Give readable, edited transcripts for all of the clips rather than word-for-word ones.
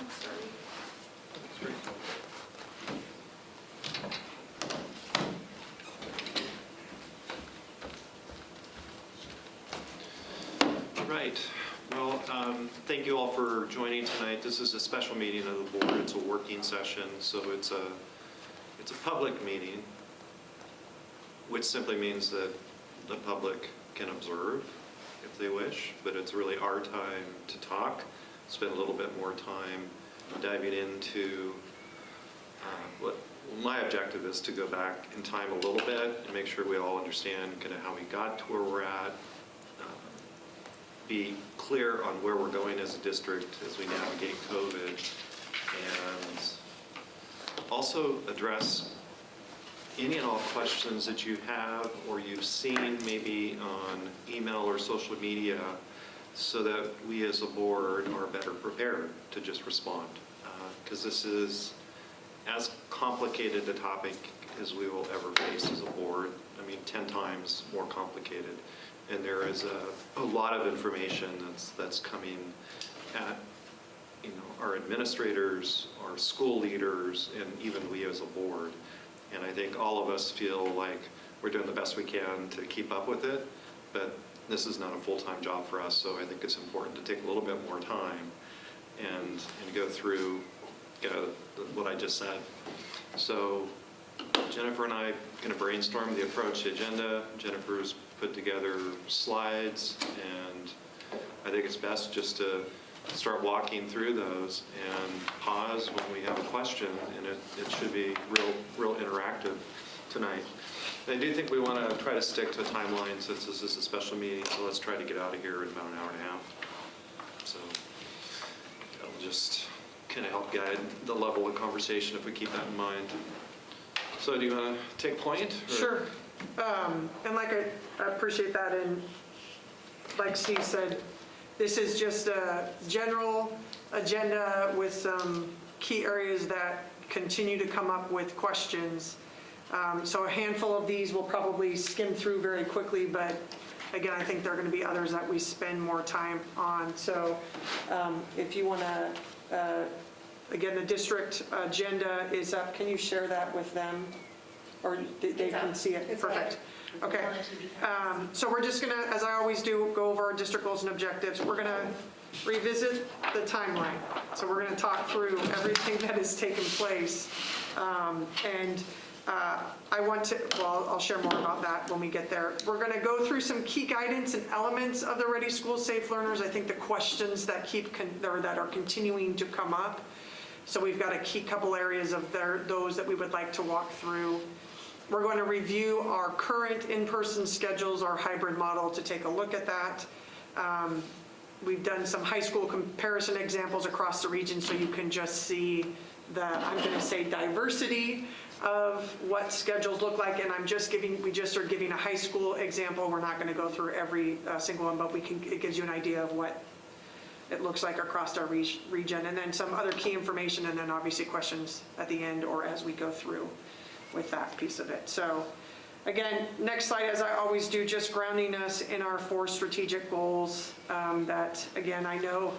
All right. Well, thank you all for joining tonight. This is a special meeting of the board. It's a working session, so it's a public meeting, which simply means that the public can observe if they wish, but it's really our time to talk, spend a little bit more time diving into what my objective is to go back in time a little bit and make sure we all understand kind of how we got to where we're at, be clear on where we're going as a district as we navigate COVID, and also address any and all questions that you have or you've seen maybe on email or social media so that we as a board are better prepared to just respond. Because this is as complicated a topic as we will ever face as a board. I mean, 10 times more complicated. And there is a lot of information that's coming at our administrators, our school leaders, and even we as a board. And I think all of us feel like we're doing the best we can to keep up with it, but this is not a full-time job for us, so I think it's important to take a little bit more time and go through what I just said. So Jennifer and I are going to brainstorm the approach, the agenda. Jennifer's put together slides, and I think it's best just to start walking through those and pause when we have a question, and it should be real interactive tonight. I do think we want to try to stick to a timeline since this is a special meeting, so let's try to get out of here in about an hour and a half. So that'll just kind of help guide the level of conversation if we keep that in mind. So do you want to take point? Or? Sure. And like I appreciate that, and like Steve said, this is just a general agenda with some key areas that continue to come up with questions. So a handful of these we'll probably skim through very quickly, but again, I think there are going to be others that we spend more time on. So if you want to, again, the district agenda is up. Can you share that with them? Or they can see it? Perfect. Okay. So we're just going to, as I always do, go over our district goals and objectives. We're going to revisit the timeline. So we're going to talk through everything that has taken place. I want to, well, I'll share more about that when we get there. We're going to go through some key guidance and elements of the Ready School Safe Learners. I think the questions that that are continuing to come up. So we've got a key couple areas of those that we would like to walk through. We're going to review our current in-person schedules, our hybrid model, to take a look at that. We've done some high school comparison examples across the region so you can just see the, I'm going to say, diversity of what schedules look like. And we just are giving a high school example. We're not going to go through every single one, but it gives you an idea of what it looks like across our region. And then some other key information, and then obviously questions at the end or as we go through with that piece of it. So again, next slide, as I always do, just grounding us in our 4 strategic goals that, again, I know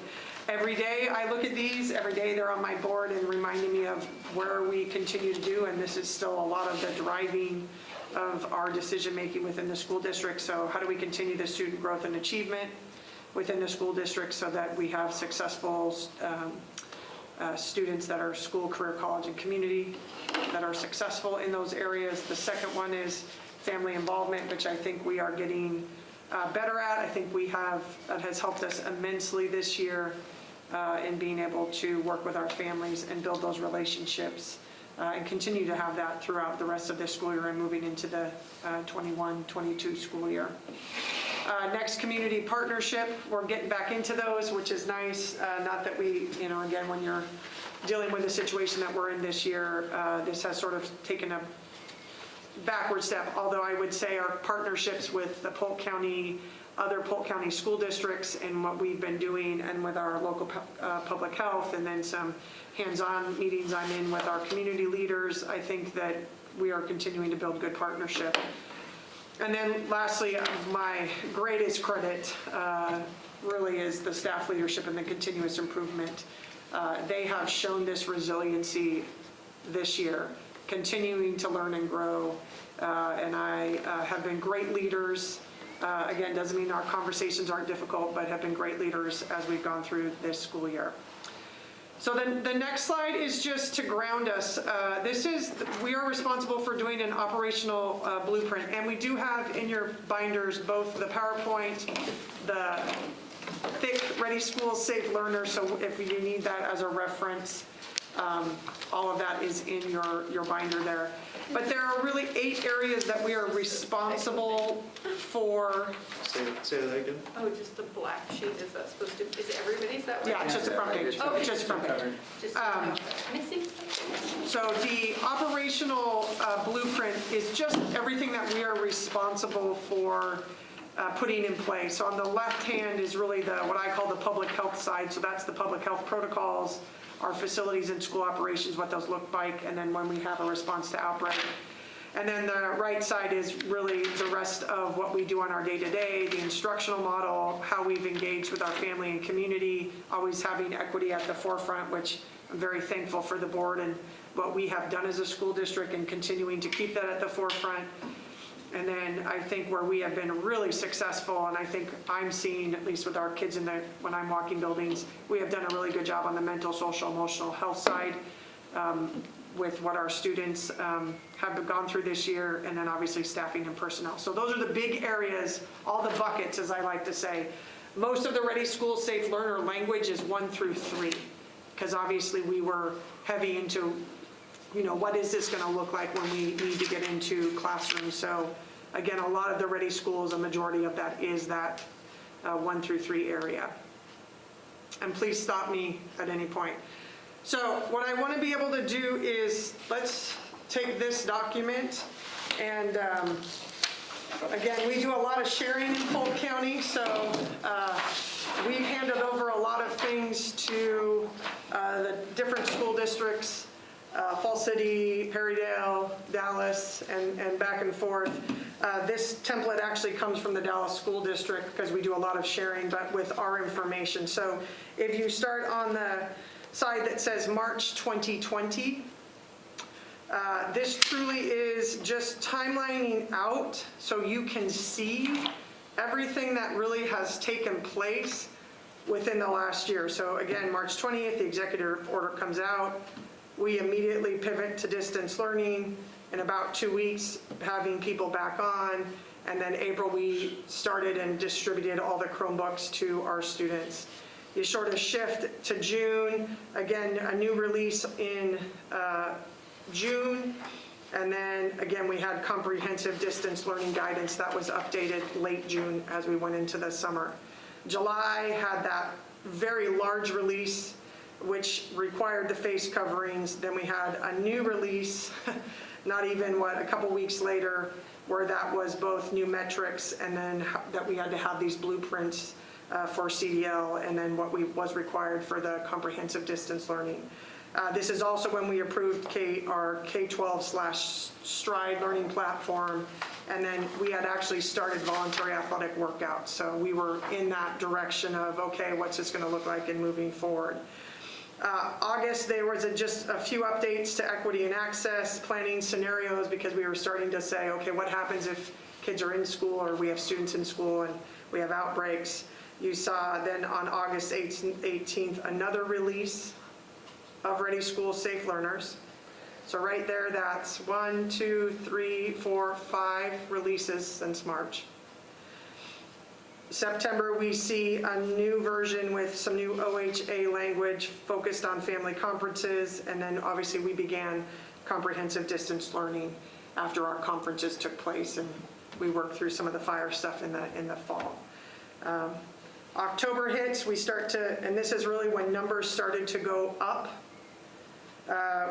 every day I look at these, every day they're on my board and reminding me of where we continue to do, and this is still a lot of the driving of our decision-making within the school district. So how do we continue the student growth and achievement within the school district so that we have successful students that are school, career, college, and community that are successful in those areas. The second one is family involvement, which I think we are getting better at. I think that has helped us immensely this year in being able to work with our families and build those relationships and continue to have that throughout the rest of this school year and moving into the 21-22 school year. Next, community partnership. We're getting back into those, which is nice. Not that we, again, when you're dealing with the situation that we're in this year, this has sort of taken a backward step, although I would say our partnerships with the other Polk County school districts and what we've been doing, and with our local public health, and then some hands-on meetings I'm in with our community leaders, I think that we are continuing to build good partnership. And then lastly, my greatest credit really is the staff leadership and the continuous improvement They have shown this resiliency this year, continuing to learn and grow. And I have been great leaders. Again, doesn't mean our conversations aren't difficult, but have been great leaders as we've gone through this school year. So then the next slide is just to ground us. We are responsible for doing an operational blueprint, and we do have in your binders both the PowerPoint, the thick Ready School Safe Learner, so if you need that as a reference, all of that is in your binder there. But there are really 8 areas that we are responsible for. Say that again? Oh, just the black sheet, is that supposed to, is everybody's that way? Yeah, it's just the front page. Oh, Just the front page. Just missing something? So the operational blueprint is just everything that we are responsible for putting in place. So on the left hand is really what I call the public health side. So that's the public health protocols, our facilities and school operations, what those look like, and then when we have a response to outbreak. And then the right side is really the rest of what we do on our day-to-day, the instructional model, how we've engaged with our family and community, always having equity at the forefront, which I'm very thankful for the board and what we have done as a school district and continuing to keep that at the forefront. And then I think where we have been really successful, and I think I'm seeing, at least with our kids when I'm walking buildings, we have done a really good job on the mental, social, emotional health side with what our students have gone through this year, and then obviously staffing and personnel. So those are the big areas, all the buckets, as I like to say. Most of the Ready School Safe Learner language is 1 through 3, because obviously we were heavy into, what is this going to look like when we need to get into classrooms. So again, a lot of the Ready Schools, a majority of that is that 1 through 3 area. And please stop me at any point. So what I want to be able to do is, let's take this document, and again, we do a lot of sharing in Polk County, so we've handed over a lot of things to the different school districts, Falls City, Perrydale, Dallas, and back and forth. This template actually comes from the Dallas School District because we do a lot of sharing, but with our information. So if you start on the side that says March 2020, this truly is just timelining out so you can see everything that really has taken place within the last year. So again, March 20th, the executive order comes out. We immediately pivot to distance learning. In about 2 weeks, having people back on. And then April, we started and distributed all the Chromebooks to our students. You sort of shift to June, again, a new release in June. And then again, we had comprehensive distance learning guidance that was updated late June as we went into the summer. July had that very large release, which required the face coverings. Then we had a new release, not even a couple weeks later, where that was both new metrics and then that we had to have these blueprints for CDL, and then what was required for the comprehensive distance learning. This is also when we approved our K-12/Stride learning platform, and then we had actually started voluntary athletic workouts. So we were in that direction of, okay, what's this going to look like in moving forward? August, there was just a few updates to equity and access, planning scenarios, because we were starting to say, okay, what happens if kids are in school or we have students in school and we have outbreaks? You saw then on August 18th, another release of Ready School Safe Learners. So right there, that's 1, 2, 3, 4, 5 releases since March. September, we see a new version with some new OHA language focused on family conferences, and then obviously we began comprehensive distance learning after our conferences took place, and we worked through some of the fire stuff in the fall. October hits, we start to, and this is really when numbers started to go up.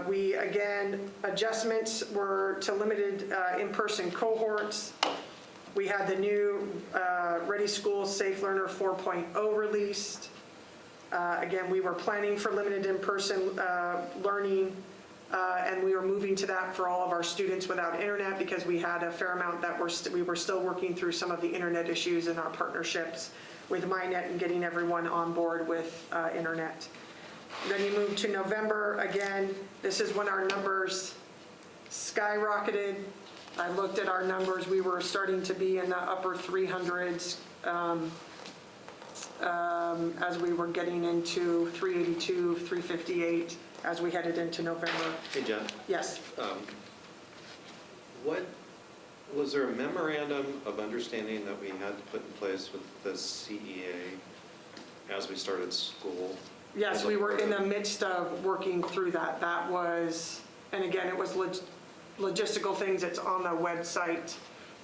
We, again, adjustments were to limited in-person cohorts. We had the new Ready School Safe Learner 4.0 released. Again, we were planning for limited in-person learning, and we were moving to that for all of our students without internet, because we had a fair amount that we were still working through some of the internet issues in our partnerships with MyNet and getting everyone on board with internet. Then you move to November, again, this is when our numbers skyrocketed. I looked at our numbers, we were starting to be in the upper 300s as we were getting into 382, 358 as we headed into November. Hey, Jen, Yes. was there a memorandum of understanding that we had to put in place with the CEA as we started school? Yes, we were in the midst of working through that. That was, and again, it was logistical things. It's on the website.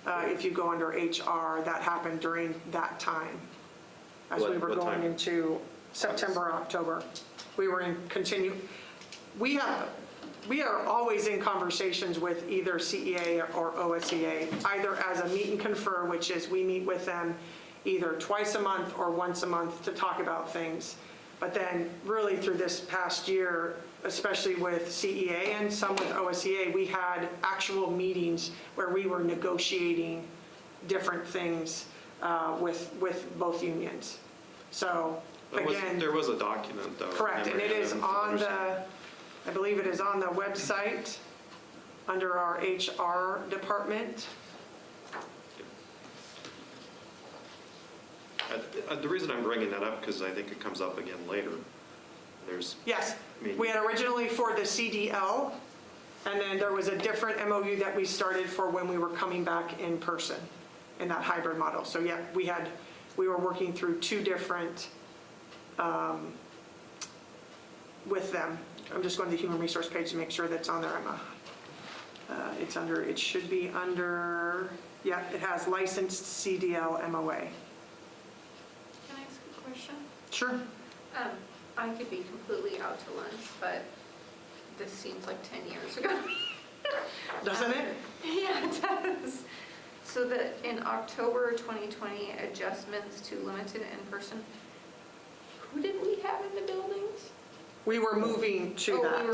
If you go under HR, that happened during that time. As we were What going time? into September, October. We were in we are always in conversations with either CEA or OSEA, either as a meet and confer, which is we meet with them either twice a month or once a month to talk about things. But then really through this past year, especially with CEA and some with OSEA, we had actual meetings where we were negotiating different things with both unions. So again. There was a document though. Correct, and it is on the, I believe it is on the website under our HR department. The reason I'm bringing that up, because I think it comes up again later. Yes, we had originally for the CDL, and then there was a different MOU that we started for when we were coming back in person in that hybrid model. So yeah, we were working through two different, with them. I'm just going to the human resource page to make sure that's on there, Emma. It should be under, yeah, it has licensed CDL MOA. Can I ask a question? Sure. I could be completely out to lunch, but this seems like 10 years ago. Doesn't it? Yeah, it does. So in October 2020, adjustments to limited in-person, who did we have in the buildings? We were moving to that.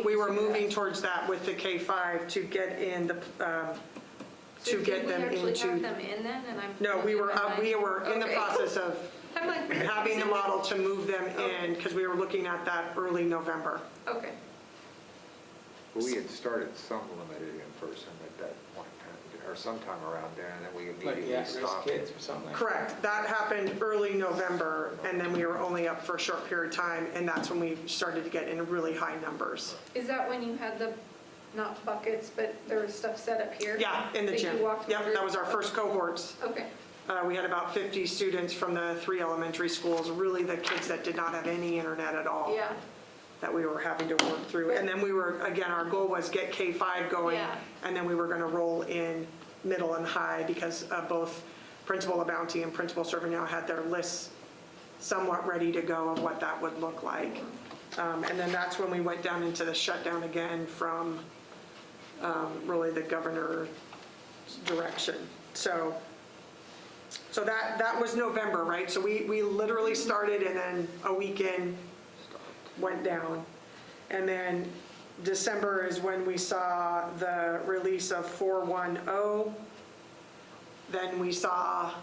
We were moving to that. towards that with the K-5 to get in the, to get them Did we actually have into. them in then? And I'm No, we were in the Okay. process of I'm like, having the model to move them in because we were looking at that early November. Okay. We had started some limited in person at that point, or sometime around there, and then we Like immediately the at-risk stopped. kids or something like that. Correct. That happened early November, and then we were only up for a short period of time, and that's when we started to get in really high numbers. Is that when you had the, not buckets, but there was stuff set up here? Yeah, in the that gym. you walked Yep, through? that was our first cohorts. Okay. We had about 50 students from the 3 elementary schools, really the kids that did not have any internet at all. Yeah. That we were having to work through. And then we were, again, our goal was get K-5 going, Yeah. and then we were going to roll in middle and high because both Principal Abounty and Principal Servignau had their lists somewhat ready to go of what that would look like. And then that's when we went down into the shutdown again from really the governor's direction. So that was November, right? So we literally started and then a weekend went down. And then December is when we saw the release of 410. Then we saw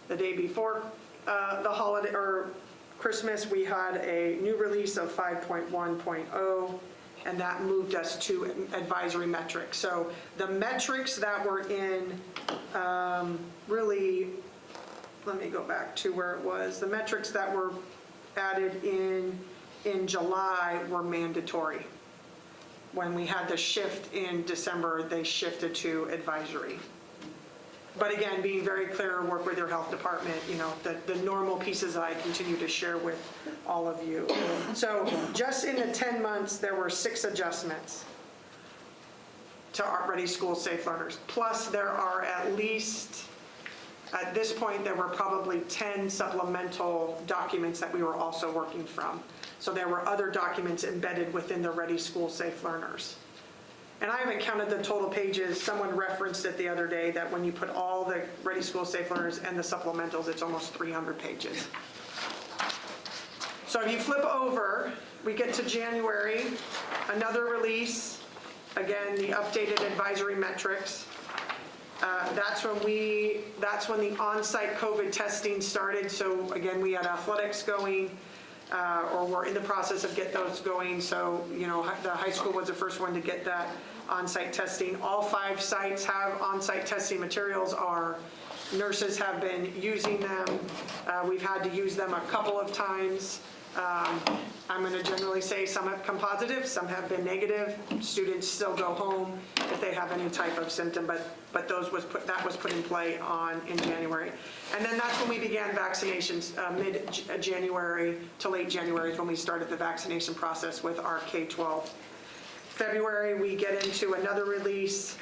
the day before the holiday or Christmas, we had a new release of 5.1.0, and that moved us to advisory metrics. So the metrics that were in really, let me go back to where it was. The metrics that were added in July were mandatory. When we had the shift in December, they shifted to advisory. But again, being very clear, work with your health department, the normal pieces that I continue to share with all of you. So just in the 10 months, there were 6 adjustments to our Ready School Safe Learners. Plus there are at least, at this point, there were probably 10 supplemental documents that we were also working from. So there were other documents embedded within the Ready School Safe Learners. And I haven't counted the total pages. Someone referenced it the other day that when you put all the Ready School Safe Learners and the supplementals, it's almost 300 pages. So if you flip over, we get to January, another release. Again, the updated advisory metrics. That's when the on-site COVID testing started. So again, we had athletics going. or we're in the process of get those going. So, the high school was the first one to get that on-site testing. All 5 sites have on-site testing materials. Our nurses have been using them. We've had to use them a couple of times. I'm going to generally say some have come positive, some have been negative. Students still go home if they have any type of symptom, but that was put in play in January. And then that's when we began vaccinations, mid-January to late January is when we started the vaccination process with our K-12. February, we get into another release.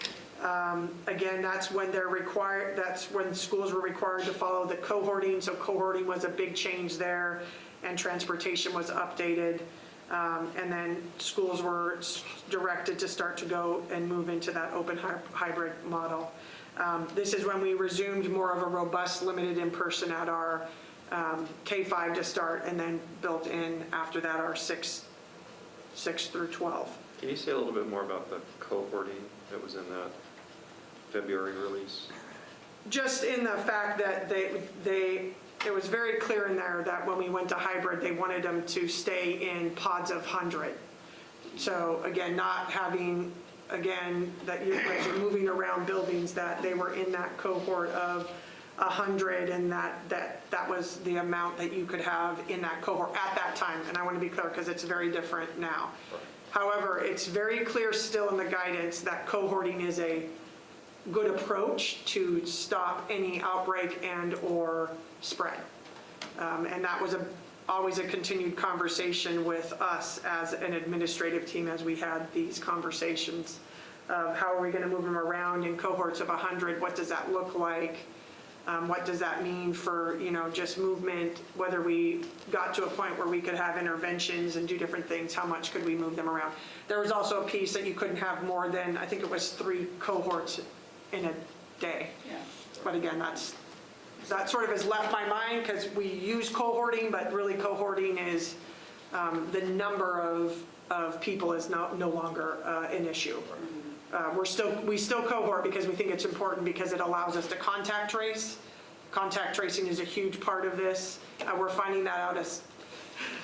Again, that's when schools were required to follow the cohorting. So cohorting was a big change there, and transportation was updated. And then schools were directed to start to go and move into that open hybrid model. This is when we resumed more of a robust limited in-person at our K-5 to start, and then built in after that our 6 through 12. Can you say a little bit more about the cohorting that was in that February release? Just in the fact that it was very clear in there that when we went to hybrid, they wanted them to stay in pods of 100. So again, not having, that you're moving around buildings, that they were in that cohort of 100, and that was the amount that you could have in that cohort at that time. And I want to be clear because it's very different now. However, it's very clear still in the guidance that cohorting is a good approach to stop any outbreak and or spread. And that was always a continued conversation with us as an administrative team as we had these conversations of how are we going to move them around in cohorts of 100, what does that look like? What does that mean for, just movement, whether we got to a point where we could have interventions and do different things, how much could we move them around? There was also a piece that you couldn't have more than, I think it was 3 cohorts in a day. Yeah. But again, that sort of has left my mind because we use cohorting, but really cohorting is the number of people is no longer an issue. We still cohort because we think it's important because it allows us to contact trace. Contact tracing is a huge part of this. We're finding that out as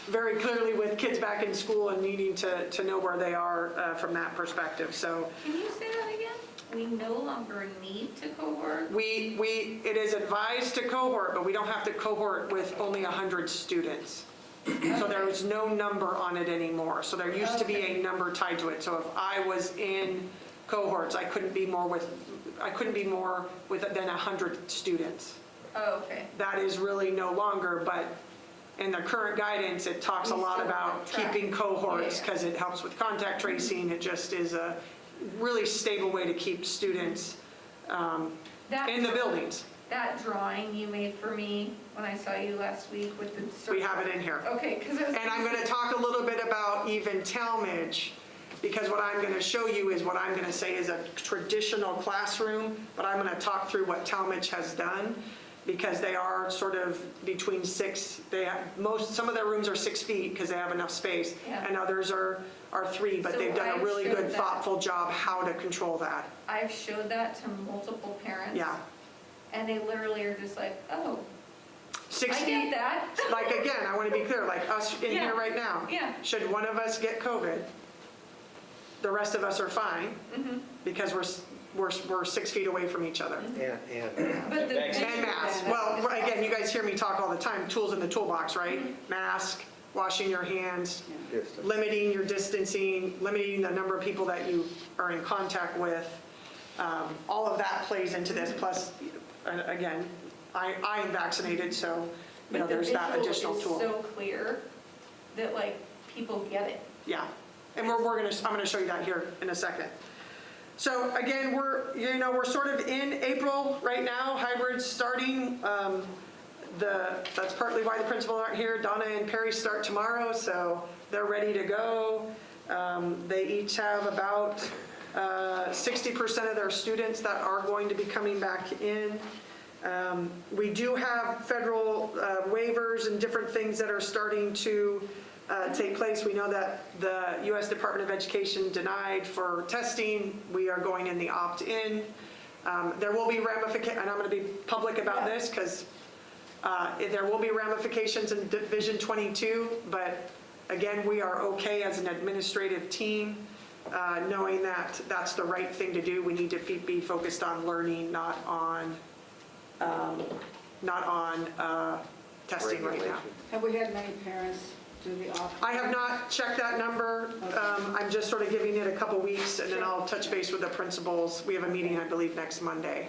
very clearly with kids back in school and needing to know where they are from that perspective. So Can you say that again? We no longer need to cohort? it is advised to cohort, but we don't have to cohort with only 100 students. So there was no number on it anymore. So there used to be a number tied to it. So if I was in cohorts, I couldn't be more than 100 students. Oh, okay. That is really no longer, but in the current guidance, it talks a lot about keeping cohorts because it helps with contact tracing. It just is a really stable way to keep students in the buildings. That drawing you made for me when I saw you last week with the circle. We have it in here. Okay, And I'm going to talk a little bit about even Talmadge, because what I'm going to show you is what I'm going to say is a traditional classroom, but I'm going to talk through what Talmadge has done, because they are sort of between 6, some of their rooms are 6 feet because they have enough space, and others are 3, but So they've done a I've really showed good, that. thoughtful job how to control that. I've showed that to multiple parents. Yeah. And they literally are just like, oh, 6 I feet. get that. Like, again, I want to be clear, like us in Yeah. here right now. Yeah. Should one of us get COVID, the rest of us are fine because we're 6 feet away from each other. But the And masks. Well, again, you guys hear me talk all the time, tools in the toolbox, right? Mask, washing your hands, Distance. limiting your distancing, limiting the number of people that you are in contact with. All of that plays into this. Plus, again, I am vaccinated, so there's that additional tool. The visual is so clear that people get it. Yeah, and I'm going to show you that here in a second. So again, we're sort of in April right now. Hybrid's starting. That's partly why the principals aren't here. Donna and Perry start tomorrow, so they're ready to go. They each have about 60% of their students that are going to be coming back in. We do have federal waivers and different things that are starting to take place. We know that the U.S. Department of Education denied for testing. We are going in the opt-in. There will be ramifications, and I'm going to be public about this because There will be ramifications in Division 22, but again, we are okay as an administrative team, knowing that that's the right thing to do. We need to be focused on learning, not on testing right now. Regulation. Have we had many parents do the opt? I have not checked that number. I'm just sort of giving it a couple weeks, and then I'll touch base with the principals. We have a meeting, I believe, next Monday.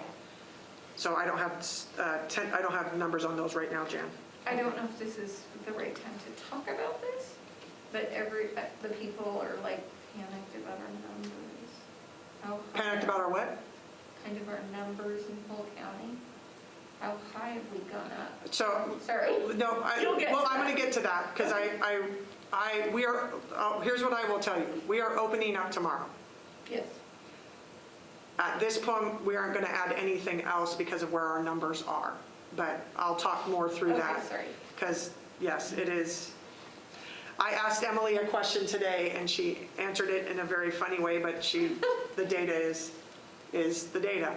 So I don't have numbers on those right now, Jan. I don't know if this is the right time to talk about this, but the people are like panicked about our numbers. How high- Panicked about our what? Kind of our numbers in Polk County. How high have we gone up? So, Sorry. no, You'll get to I'm going that. to get to that, because here's what I will tell you. We are opening up tomorrow. Yes. At this point, we aren't going to add anything else because of where our numbers are. But I'll talk more through Okay, that. sorry. Because, yes, it is. I asked Emily a question today, and she answered it in a very funny way, but the data is the data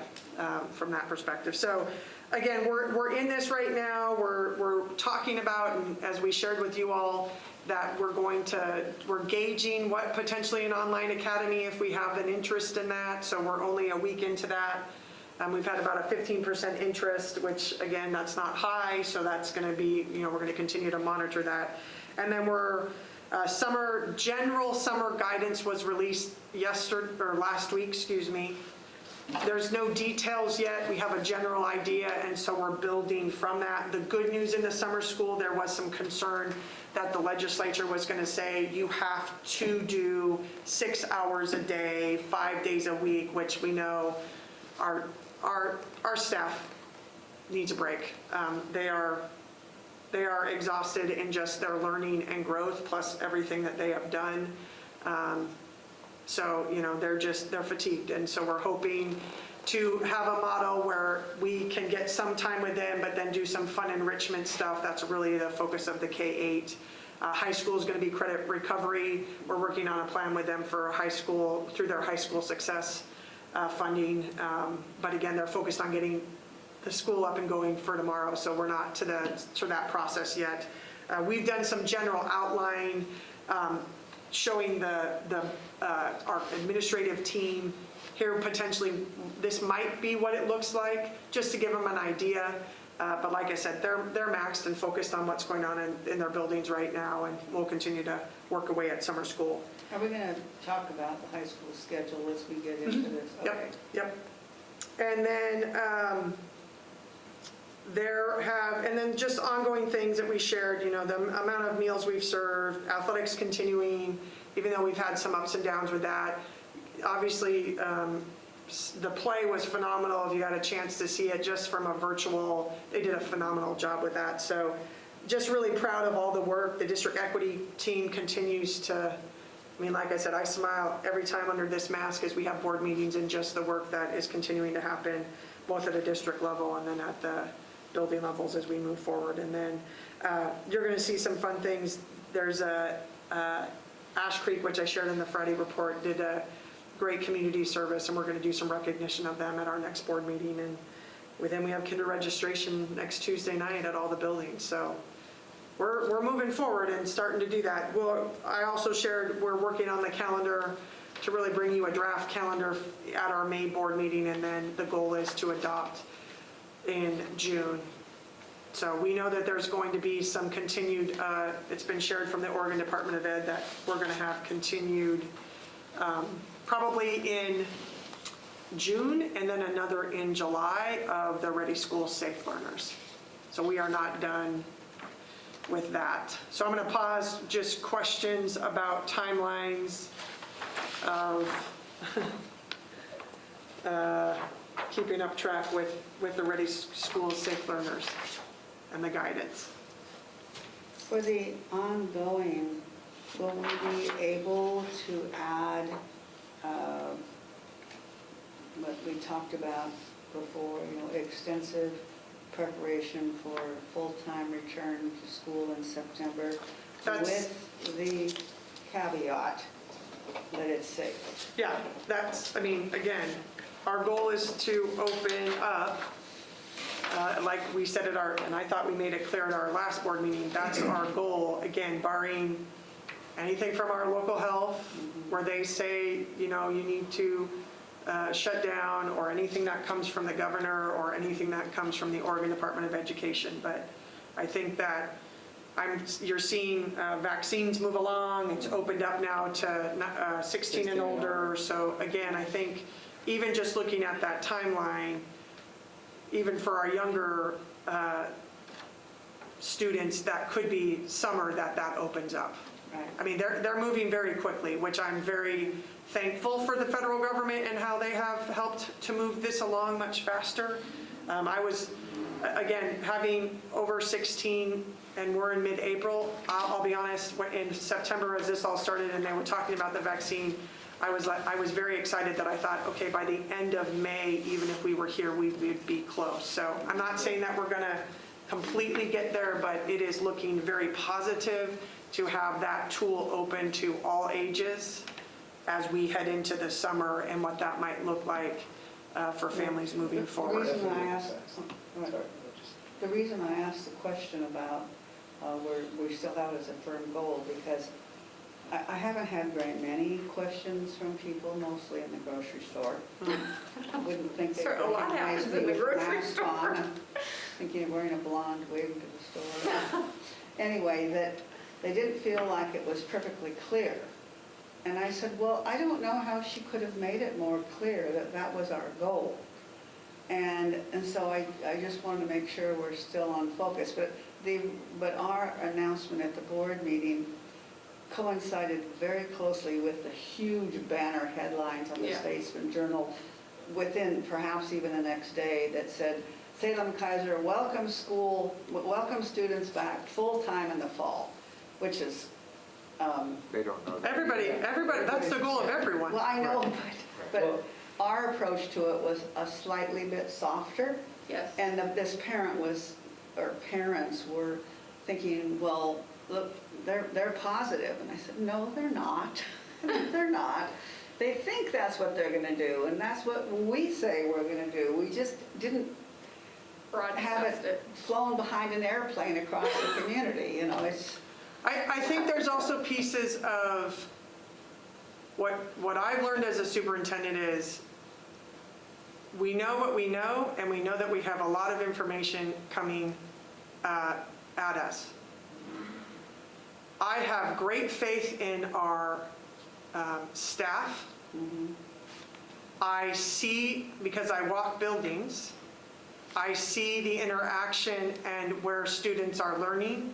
from that perspective. So, again, we're in this right now. We're talking about, and as we shared with you all, that we're gauging what potentially an online academy if we have an interest in that. So we're only a week into that. We've had about a 15% interest, which again, that's not high. So that's going to be, we're going to continue to monitor that. And then general summer guidance was released last week, excuse me. There's no details yet. We have a general idea, and so we're building from that. The good news in the summer school, there was some concern that the legislature was going to say you have to do 6 hours a day, 5 days a week, which we know our staff needs a break. They are exhausted in just their learning and growth, plus everything that they have done. So, they're fatigued. And so we're hoping to have a model where we can get some time with them, but then do some fun enrichment stuff. That's really the focus of the K-8. High school is going to be credit recovery. We're working on a plan with them for high school, through their high school success funding. But again, they're focused on getting the school up and going for tomorrow. So we're not to that process yet. We've done some general outline showing our administrative team here potentially this might be what it looks like, just to give them an idea. But like I said, they're maxed and focused on what's going on in their buildings right now, and we'll continue to work away at summer school. Are we going to talk about the high school schedule as we get into this? Okay. Yep. And then and then just ongoing things that we shared, the amount of meals we've served, athletics continuing, even though we've had some ups and downs with that. Obviously, the play was phenomenal. If you had a chance to see it just from a virtual, they did a phenomenal job with that. So just really proud of all the work. The district equity team continues to, like I said, I smile every time under this mask as we have board meetings, and just the work that is continuing to happen both at a district level and then at the building levels as we move forward. And then you're going to see some fun things. There's Ash Creek, which I shared in the Friday report, did a great community service, and we're going to do some recognition of them at our next board meeting. And then we have kinder registration next Tuesday night at all the buildings. So we're moving forward and starting to do that. Well, I also shared we're working on the calendar to really bring you a draft calendar at our May board meeting, and then the goal is to adopt in June. So we know that there's going to be some continued, it's been shared from the Oregon Department of Ed that we're going to have continued probably in June, and then another in July of the Ready School Safe Learners. So we are not done with that. So I'm going to pause, just questions about timelines of keeping up track with the Ready School Safe Learners and the guidance. For the ongoing, will we be able to add what we talked about before, extensive preparation for full-time return to school in September, with the caveat that it's safe? Yeah, again, our goal is to open up like we said at our, and I thought we made it clear at our last board meeting, that's our goal, again, barring anything from our local health, where they say, you need to shut down, or anything that comes from the governor, or anything that comes from the Oregon Department of Education. But I think that you're seeing vaccines move along. It's opened up now to 16 and older. So again, I think even just looking at that timeline, even for our younger students, that could be summer that opens up. Right. I mean, they're moving very quickly, which I'm very thankful for the federal government and how they have helped to move this along much faster. I was, again, having over 16, and we're in mid-April. I'll be honest, in September as this all started and they were talking about the vaccine, I was very excited that I thought, okay, by the end of May, even if we were here, we would be close. So I'm not saying that we're gonna completely get there, but it is looking very positive to have that tool open to all ages as we head into the summer, and what that might look like for families moving forward. The reason I asked the question about we still have it as a firm goal, because I haven't had very many questions from people, mostly in the grocery store. I wouldn't think they'd Sure, a lot recognize happens me in the with grocery masks store. on. I'm thinking of wearing a blonde wig to the store. Anyway, that they didn't feel like it was perfectly clear. And I said, well, I don't know how she could have made it more clear that that was our goal. And so I just wanted to make sure we're still on focus. But our announcement at the board meeting coincided very closely with the huge banner headlines on the Yeah. Statesman Journal within perhaps even the next day that said, Salem-Keizer welcomes students back full-time in the fall, which is... They don't know that. Everybody, that's the goal of everyone. Well, I know, Right. but our approach to it was a slightly bit softer. Yes. And this parents were thinking, well, look, they're positive. And I said, no, they're not. They're not. They think that's what they're going to do, and that's what we say we're going to do. We just didn't have it flown behind an airplane across the community. It's... I think there's also pieces of what I've learned as a superintendent is we know what we know, and we know that we have a lot of information coming at us. I have great faith in our staff. I see, because I walk buildings, I see the interaction and where students are learning.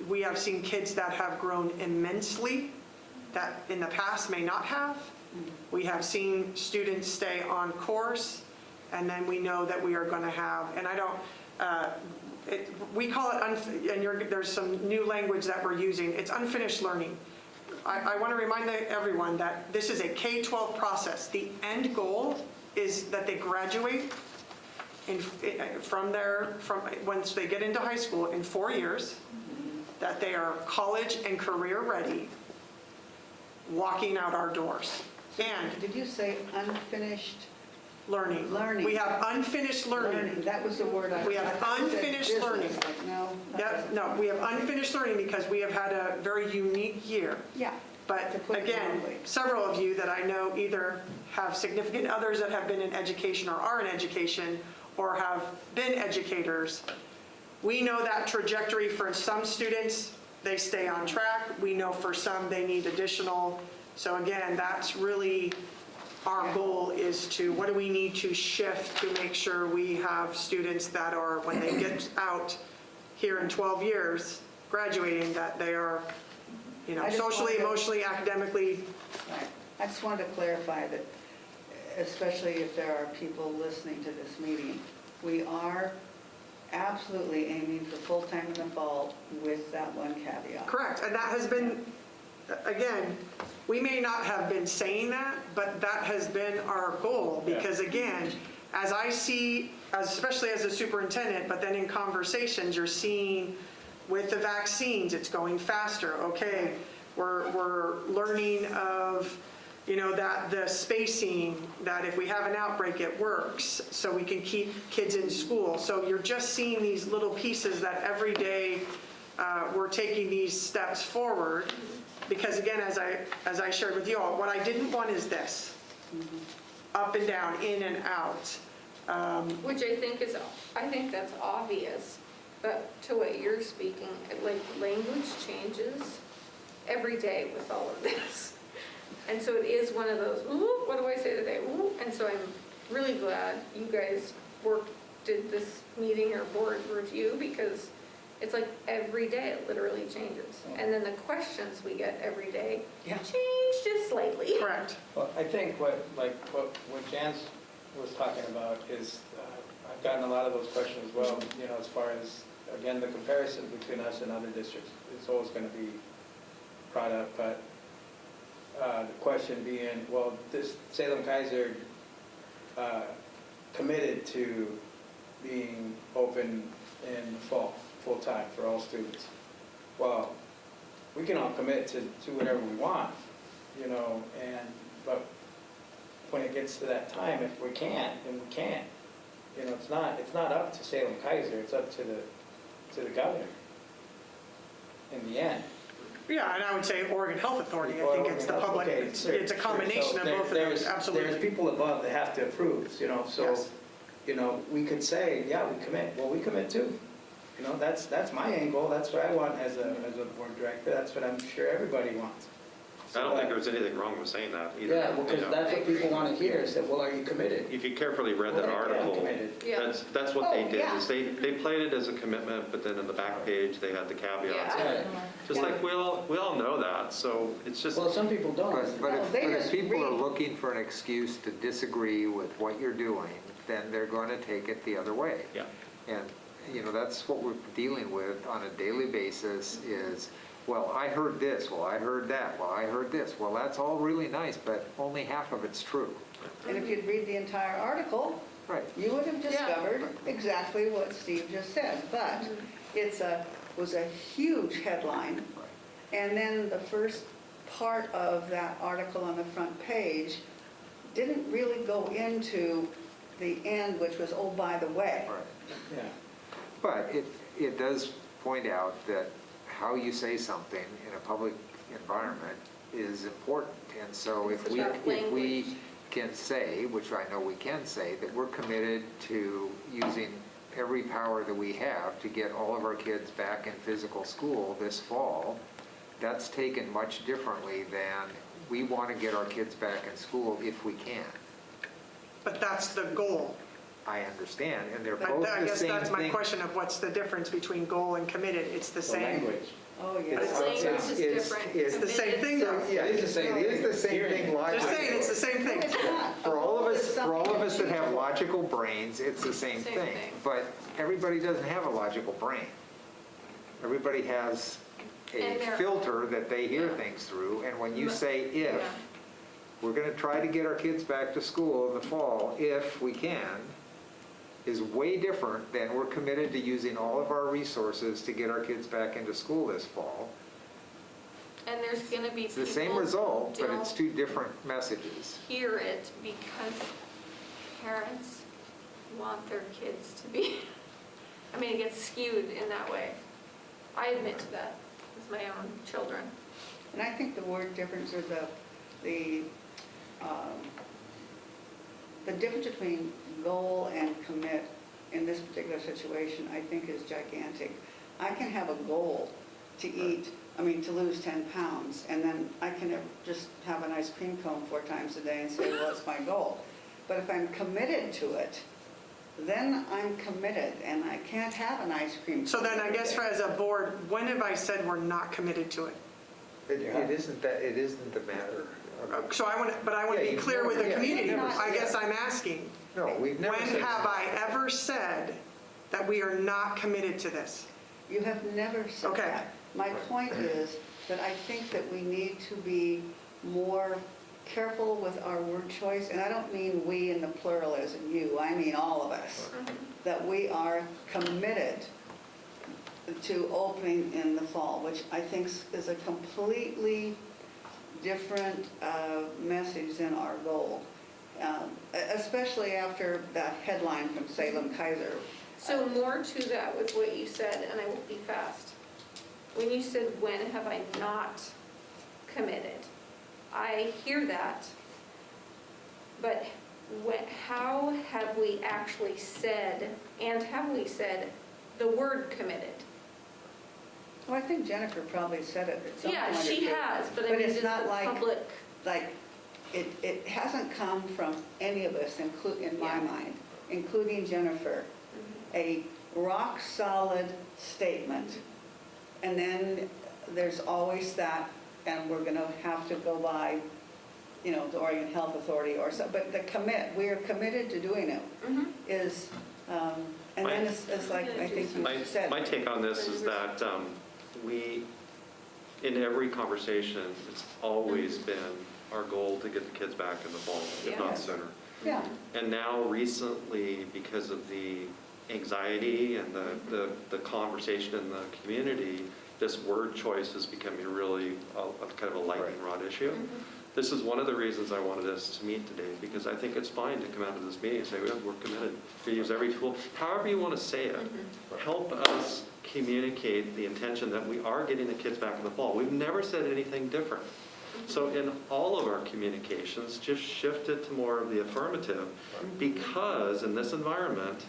We have seen kids that have grown immensely that in the past may not have. We have seen students stay on course, and then we know that we are going to have, and I don't, we call it, there's some new language that we're using, it's unfinished learning. I want to remind everyone that this is a K-12 process. The end goal is that they graduate once they get into high school in 4 years, that they are college and career ready, walking out our doors. And Did you say unfinished learning. learning? We have unfinished learning. That was the word I... We have I said unfinished business. learning. Like, no. that Yep, doesn't- no, we have unfinished learning because we have had a very unique year. Yeah. To But put it again, bluntly. several of you that I know either have significant others that have been in education or are in education or have been educators. We know that trajectory for some students, they stay on track. We know for some they need additional. So again, that's really our goal, is to what do we need to shift to make sure we have students that are, when they get out here in 12 years, graduating, that they are, I just socially, wanted to- emotionally, academically. Right. I just wanted to clarify that, especially if there are people listening to this meeting, we are absolutely aiming for full-time in the fall with that one caveat. Correct, and that has been, again, we may not have been saying that, but that has been our goal, because again, as I see, especially as a superintendent, but then in conversations, you're seeing with the vaccines, it's going faster. Okay, we're learning of that the spacing, that if we have an outbreak, it works, so we can keep kids in school. So you're just seeing these little pieces that every day we're taking these steps forward. Because again, as I shared with you all, what I didn't want is this, up and down, in and out. Which I think that's obvious, but to what you're speaking, like language changes every day with all of this. And so it is one of those, ooh, what do I say today? Ooh. And so I'm really glad you guys did this meeting or board review, because it's like every day it literally changes. And then the questions we get every day change just slightly. Correct. Well, I think what Jan's was talking about is, I've gotten a lot of those questions as well, as far as, again, the comparison between us and other districts is always going to be brought up, but the question being, well, this Salem-Kaiser committed to being open in the fall, full-time for all students. Well, we can all commit to do whatever we want, but when it gets to that time, if we can't, then we can't. It's not up to Salem-Kaiser, it's up to the governor in the end. Yeah, and I would say Oregon Health Authority, I think it's the public, Okay, it's a combination of both of those, absolutely. There's people above that have to approve, so, Yes. we could say, yeah, we commit. Well, we commit too. That's my angle, that's what I want as a board director, that's what I'm sure everybody wants. I don't think there's anything wrong with saying that either. Yeah, well, because that's what people want to hear, is that, well, are you committed? If you carefully read that Well, yeah, article, committed. Yeah. that's what they Oh, did, yeah. is they played it as a commitment, but then in the back page, they had the caveats. Yeah. Right. Just like we all know that, so it's just, Well, some people don't. But No, they if just people are read. looking for an excuse to disagree with what you're doing, then they're going to take it the other way. yeah. And, that's what we're dealing with on a daily basis is, well, I heard this, well, I heard that, well, I heard this. Well, that's all really nice, but only half of it's true. And if you'd read the entire article, Right. you would have discovered exactly what Steve just said. But was a huge headline. And then the first part of that article on the front page didn't really go into the end, which was, oh, by the way. Right. Yeah. But it does point out that how you say something in a public environment is important. And so It's if we about language. can say, which I know we can say, that we're committed to using every power that we have to get all of our kids back in physical school this fall, that's taken much differently than we want to get our kids back in school if we can. But that's the goal. I understand, and they're both I the guess same that's my thing. question of what's the difference between goal and committed. It's the The same. language. Oh, The yes. language is different. it's the same thing, though. Yeah, It is the same It is the same thing They're logically. saying it's the same No, thing. it's not. For all of us, Something that have logical brains, it's the same Same thing. thing. But everybody doesn't have a logical brain. Everybody has a And they're- filter that they hear Yeah. things through, and when you But- say if, yeah. we're gonna try to get our kids back to school in the fall, if we can, is way different than we're committed to using all of our resources to get our kids back into school this fall. And there's going to be It's the people same result, who but it's don't two different messages. hear it because parents want their kids to be, it gets skewed in that way. I admit to that with my own children. And I think the word difference, or the difference between goal and commit in this particular situation, I think is gigantic. I can have a goal to lose 10 pounds, and then I can just have an ice cream cone 4 times a day and say, well, it's my goal. But if I'm committed to it, then I'm committed, and I can't have an ice cream. So then I every guess day. for as a board, when have I said we're not committed to it? It isn't the matter. So I want to Yeah, be clear with the yeah, community. you've never I said guess that. I'm asking, No, we've never when said have that. I ever said that we are not committed to this? You have never said Okay. that. My point is that I think that we need to be more careful with our word choice, and I don't mean we in the plural as in you, I mean all of us, that we are committed to opening in the fall, which I think is a completely different message than our goal, especially after that headline from Salem Kaiser. So more to that with what you said, and I will be fast. When you said, when have I not committed? I hear that, but how have we actually said, and have we said the word committed? Well, I think Jennifer probably said it at some point. Yeah, she has, but I mean, it's does not the like, public? it hasn't come from any of us, in my Yeah. mind, including Jennifer, a rock-solid statement. And then there's always that, and we're going to have to go by, the Oregon Health Authority or so, but we are committed to doing it, is, and then it's like, I think you said. My take on this is that we, in every conversation, it's always been our goal to get the kids back in the fall, if not Yes. sooner. Yeah, And now recently, because of the anxiety and the conversation in the community, this word choice is becoming really kind of a lightning rod issue. This is one of the reasons I wanted us to meet today, because I think it's fine to come out of this meeting and say, we're committed to use every tool, however you want to say it. Help us communicate the intention that we are getting the kids back in the fall. We've never said anything different. So in all of our communications, just shift it to more of the affirmative, because in this environment,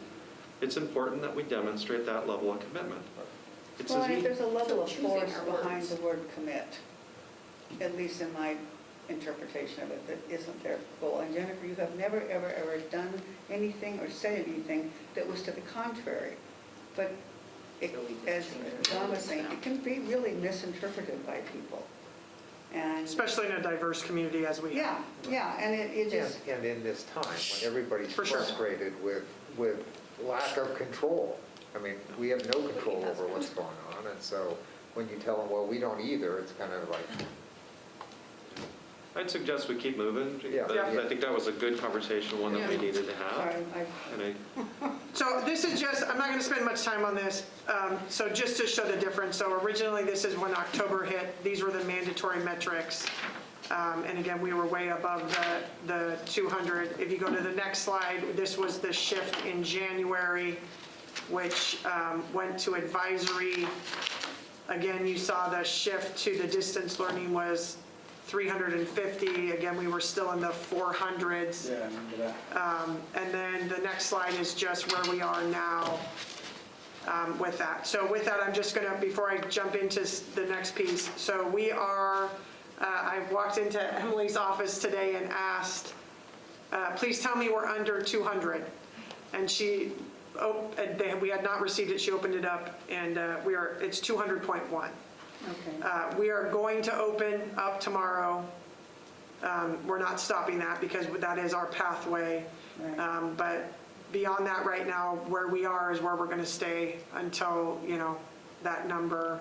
it's important that we demonstrate that level of commitment. It's well, as and if there's a level of choosing force our behind words. the word commit, at least in my interpretation of it, that isn't their goal. And Jennifer, you have never, ever, ever done anything or said anything that was to the contrary. But as Don was saying, it can be really misinterpreted by people. And Especially in a diverse community as we have. yeah, and it just, And in this time, when everybody's For sure. frustrated with lack of control. I mean, we have no control over what's going on, and so when you tell them, well, we don't either, it's kind of like, I'd suggest we keep moving. Yeah. I think that was a good conversation, one that we needed to have. sorry, And So this is just, I'm not going to spend much time on this, so just to show the difference. So originally, this is when October hit, these were the mandatory metrics. And again, we were way above the 200. If you go to the next slide, this was the shift in January, which went to advisory. Again, you saw the shift to the distance learning was 350. Again, we were still in the 400s. Yeah, I remember that. And then the next slide is just where we are now with that. So with that, I'm just going to, before I jump into the next piece, so we are, I walked into Emily's office today and asked, please tell me we're under 200. And we had not received it. She opened it up, and it's 200.1. okay. We are going to open up tomorrow. We're not stopping that because that is our pathway. Right. But beyond that, right now, where we are is where we're going to stay until, that number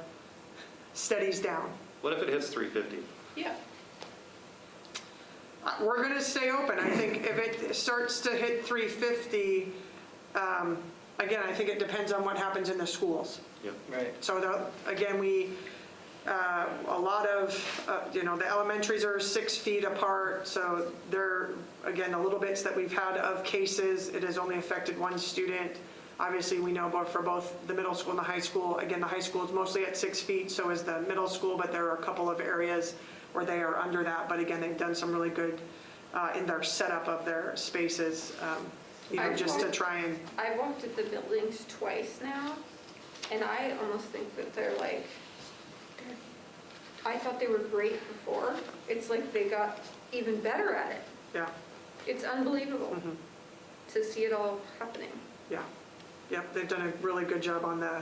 steadies down. what if it hits 350? Yeah. We're going to stay open. I think if it starts to hit 350, again, I think it depends on what happens in the schools. Yep. Right. So again, a lot of, the elementaries are 6 feet apart, so they're, again, the little bits that we've had of cases, it has only affected one student. Obviously, we know for both the middle school and the high school. Again, the high school is mostly at 6 feet, so is the middle school, but there are a couple of areas where they are under that. But again, they've done some really good in their setup of their spaces, just to try and. I've walked at the buildings twice now, and I almost think that they're like, I thought they were great before. It's like they got even better at it. Yeah, It's unbelievable to see it all happening. yeah. Yep, they've done a really good job on the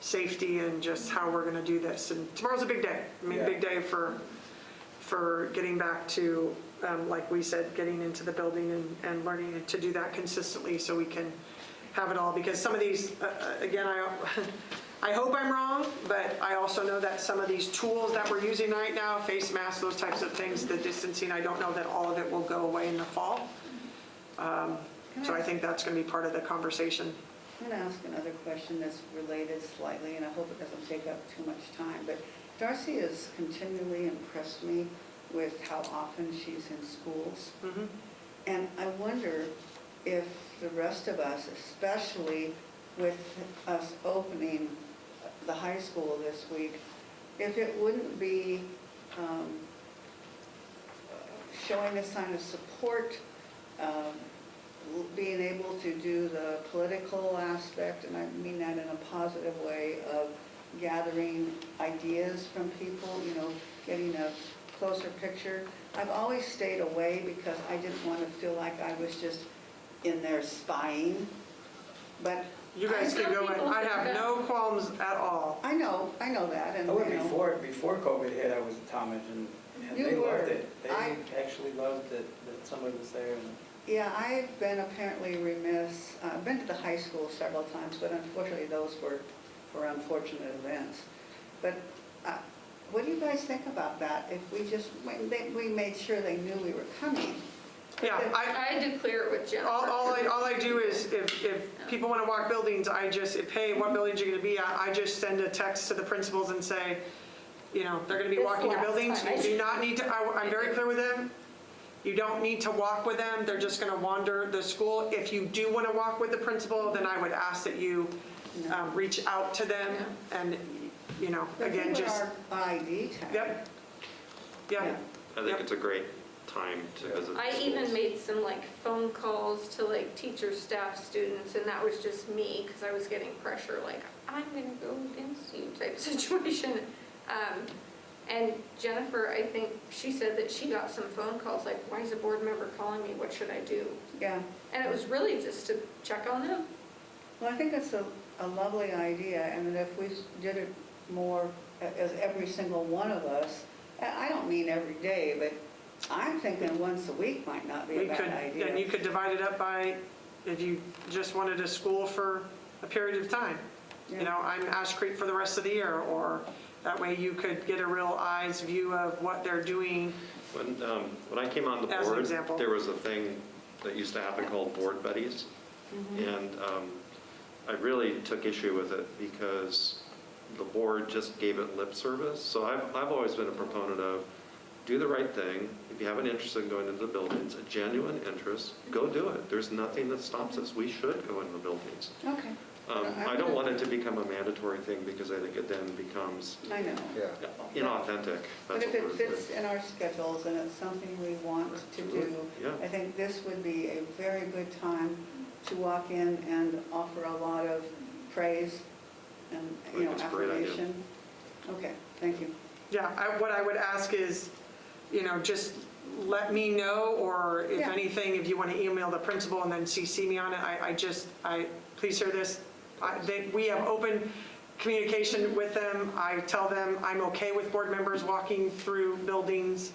safety and just how we're going to do this. And tomorrow's a big day. I mean, Yeah. big day for getting back to, like we said, getting into the building and learning to do that consistently so we can have it all. Because some of these, again, I hope I'm wrong, but I also know that some of these tools that we're using right now, face masks, those types of things, the distancing, I don't know that all of it will go away in the fall. So I think that's going to be part of the conversation. I'm going to ask another question that's related slightly, and I hope it doesn't take up too much time. But Darcy has continually impressed me with how often she's in schools. And I wonder if the rest of us, especially with us opening the high school this week, if it wouldn't be showing a sign of support, being able to do the political aspect, and I mean that in a positive way, of gathering ideas from people, you know, getting a closer picture. I've always stayed away because I didn't want to feel like I was just in there spying, but You guys can go in, I have no qualms at all. I know that, and I went you know. before COVID hit, I was at Talmadge, and You they were. loved it. They actually loved it, that somebody was there. And Yeah, I've been apparently remiss. I've been to the high school several times, but unfortunately those were for unfortunate events. But what do you guys think about that? If we just, we made sure they knew we were coming. Yeah, I had to clear it with Jennifer. all I do is, if people want to walk buildings, hey, what buildings are you going to be at? I just send a text to the principals and say, you know, they're going to be This walking your last buildings. time. You do not need to, I'm very clear with them. You don't need to walk with them. They're just going to wander the school. If you do want to walk with the principal, then I would ask that you reach out to them and, you know, again, just. Our ID tag. Yep. Yeah. I think it's a great time to visit the I schools. even made some like phone calls to like teachers, staff, students, and that was just me because I was getting pressure, like, I'm gonna go against you type situation. And Jennifer, I think she said that she got some phone calls like, why is a board member calling me? What should I do? Yeah. And it was really just to check on them. Well, I think it's a lovely idea, and that if we did it more as every single one of us, I don't mean every day, but I'm thinking once a week might not be a bad idea. And you could divide it up by, if you just wanted a school for a period of time. You Yeah. know, I'm Ash Creek for the rest of the year, or that way you could get a real eyes view of what they're doing. When I came on the As an board, example. there was a thing that used to happen called board buddies. And I really took issue with it because the board just gave it lip service. So I've always been a proponent of do the right thing. If you have an interest in going into the buildings, a genuine interest, go do it. There's nothing that stops us. We should go into the buildings. Okay. I don't want it to become a mandatory thing because I think it then becomes I know. Yeah. inauthentic. But That's if what it we're fits doing. in our schedules and it's something we want to do, Yeah. I think this would be a very good time to walk in and offer a lot of praise and, I think it's a great idea. affirmation. Okay, thank you. Yeah, what I would ask is, you know, just let me know, or if Yeah. anything, if you want to email the principal and then CC me on it, please hear this. We have open communication with them. I tell them I'm okay with board members walking through buildings.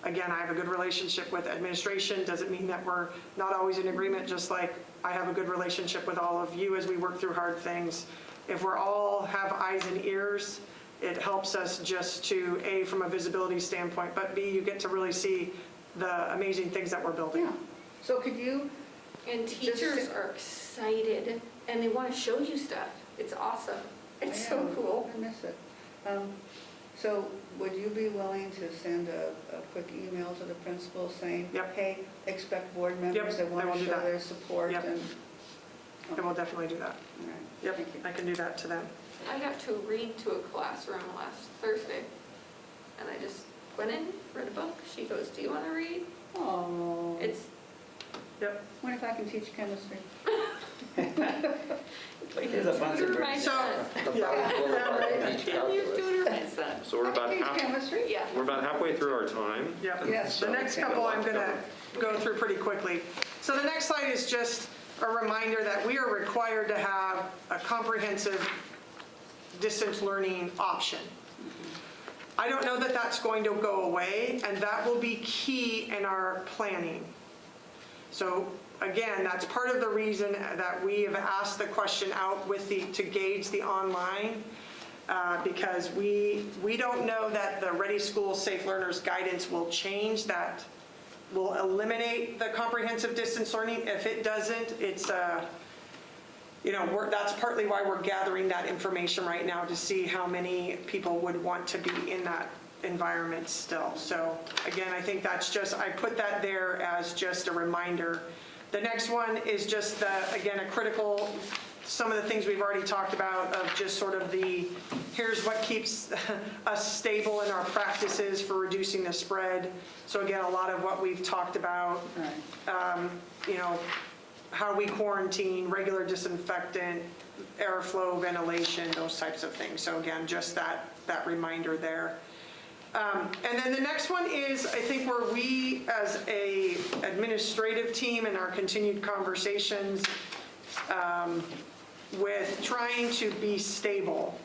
Again, I have a good relationship with administration. Doesn't mean that we're not always in agreement, just like I have a good relationship with all of you as we work through hard things. If we're all have eyes and ears, it helps us just to, A, from a visibility standpoint, but B, you get to really see the amazing things that we're building. Yeah. So could you, And teachers are excited and they want to show you stuff. It's awesome. It's so cool. I miss it. So would you be willing to send a quick email to the principal saying, Yep. hey, expect board members that I want will to do show that. their support? Yep. And I will definitely do that. all right. Yep, Thank you. I can do that to them. I got to read to a classroom last Thursday, and I just went in, read a book. She goes, do you want to read? Oh, It's Yep. what if I can teach chemistry? like There's a bunch of tutor my great- So, son. yeah, Can you tutor my son? So we're I about can teach half, chemistry. Yeah. we're about halfway through our time. yeah. Yes. The next couple I'm going to go through pretty quickly. So the next slide is just a reminder that we are required to have a comprehensive distance learning option. I don't know that that's going to go away, and that will be key in our planning. So again, that's part of the reason that we have asked the question out with to gauge the online, because we don't know that the Ready School Safe Learners guidance will change that, will eliminate the comprehensive distance learning. If it doesn't, it's that's partly why we're gathering that information right now, to see how many people would want to be in that environment still. So again, I think that's just, I put that there as just a reminder. The next one is just again, a critical, some of the things we've already talked about of just sort of here's what keeps us stable in our practices for reducing the spread. So again, a lot of what we've talked about, how we quarantine, regular disinfectant, airflow, ventilation, those types of things. So again, just that reminder there. And then the next one is, I think, where we as a administrative team in our continued conversations with trying to be stable.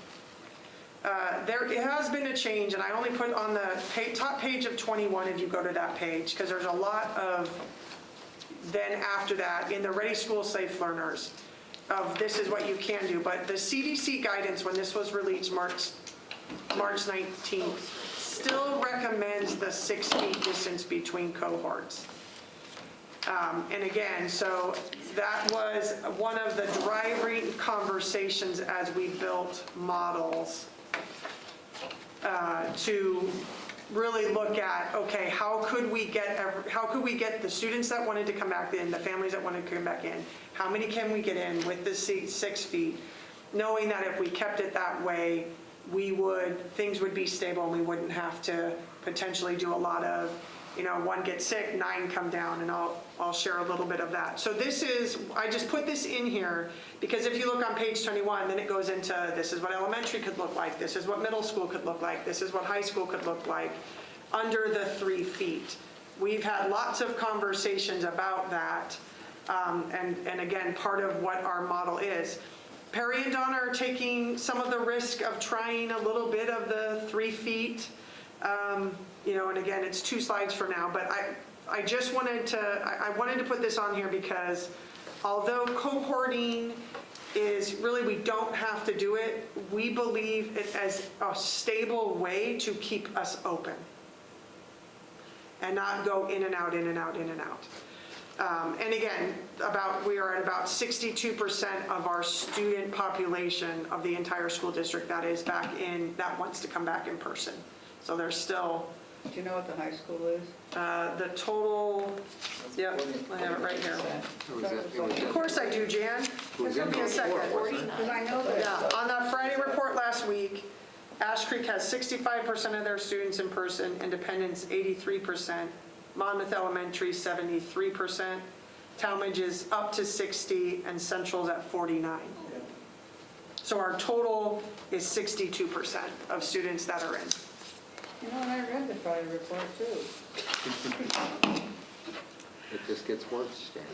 It has been a change, and I only put on the top page of 21 if you go to that page, because there's a lot of then after that in the Ready School Safe Learners of this is what you can do. But the CDC guidance, when this was released March 19th, still recommends the 6 feet distance between cohorts. And again, so that was one of the driving conversations as we built models to really look at, okay, how could we get the students that wanted to come back in, the families that wanted to come back in, how many can we get in with the 6 feet, knowing that if we kept it that way, things would be stable and we wouldn't have to potentially do a lot of, one gets sick, 9 come down, and I'll share a little bit of that. So I just put this in here because if you look on page 21, then it goes into this is what elementary could look like, this is what middle school could look like, this is what high school could look like under the 3 feet. We've had lots of conversations about that, and again, part of what our model is. Perry and Donna are taking some of the risk of trying a little bit of the 3 feet. And again, it's 2 slides for now, but I just wanted to put this on here because although cohorting is really, we don't have to do it, we believe it as a stable way to keep us open and not go in and out, in and out, in and out. And again, we are at about 62% of our student population of the entire school district that wants to come back in person. So there's still. Do you know what the high school is? The total, yep, I have it right here. Of course I do, Jan. Give me a second. Because I know that. Yeah, on the Friday report last week, Ash Creek has 65% of their students in person, Independence 83%, Monmouth Elementary 73%, Talmadge is up to 60, and Central's at 49. So our total is 62% of students that are in. And I read the Friday report too. It just gets worse, Jan.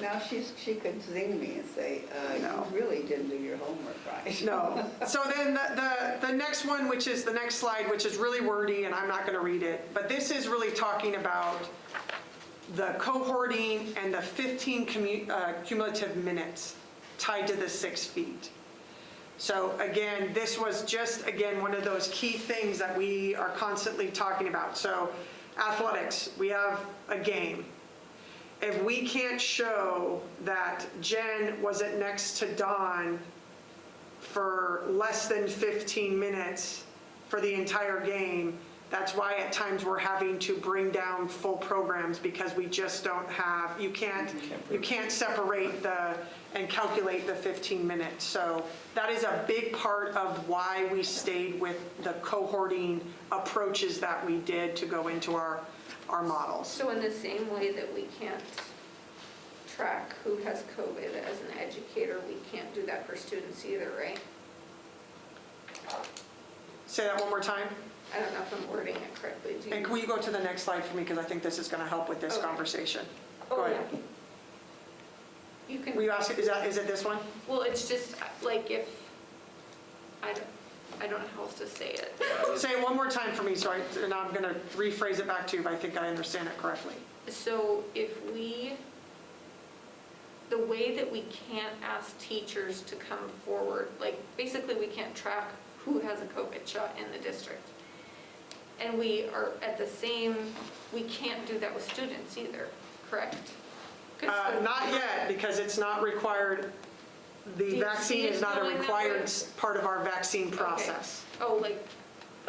Now she could zing me and say, No. you really didn't do your homework right. No. So then the next one, which is the next slide, which is really wordy, and I'm not going to read it, but this is really talking about the cohorting and the 15 cumulative minutes tied to the 6 feet. So again, this was just, one of those key things that we are constantly talking about. So athletics, we have a game. If we can't show that Jen wasn't next to Dawn for less than 15 minutes for the entire game, that's why at times we're having to bring down full programs because we just don't have, you can't separate and calculate the 15 minutes. So that is a big part of why we stayed with the cohorting approaches that we did to go into our models. So in the same way that we can't track who has COVID as an educator, we can't do that for students either, right? Say that one more time. I don't know if I'm wording it correctly. And can you go to the next slide for me, because I think this is going to help with this Okay. conversation. Oh, Go ahead. yeah. You can. Were you asking, is it this one? Well, it's just like if, I don't know how else to say it. Say it one more time for me, and I'm going to rephrase it back to you if I think I understand it correctly. So the way that we can't ask teachers to come forward, like basically we can't track who has a COVID shot in the district. And we can't do that with students either, correct? Not yet, because it's not required. The Do you vaccine see it is not a going that required way? part of our vaccine process. Okay. Oh, like,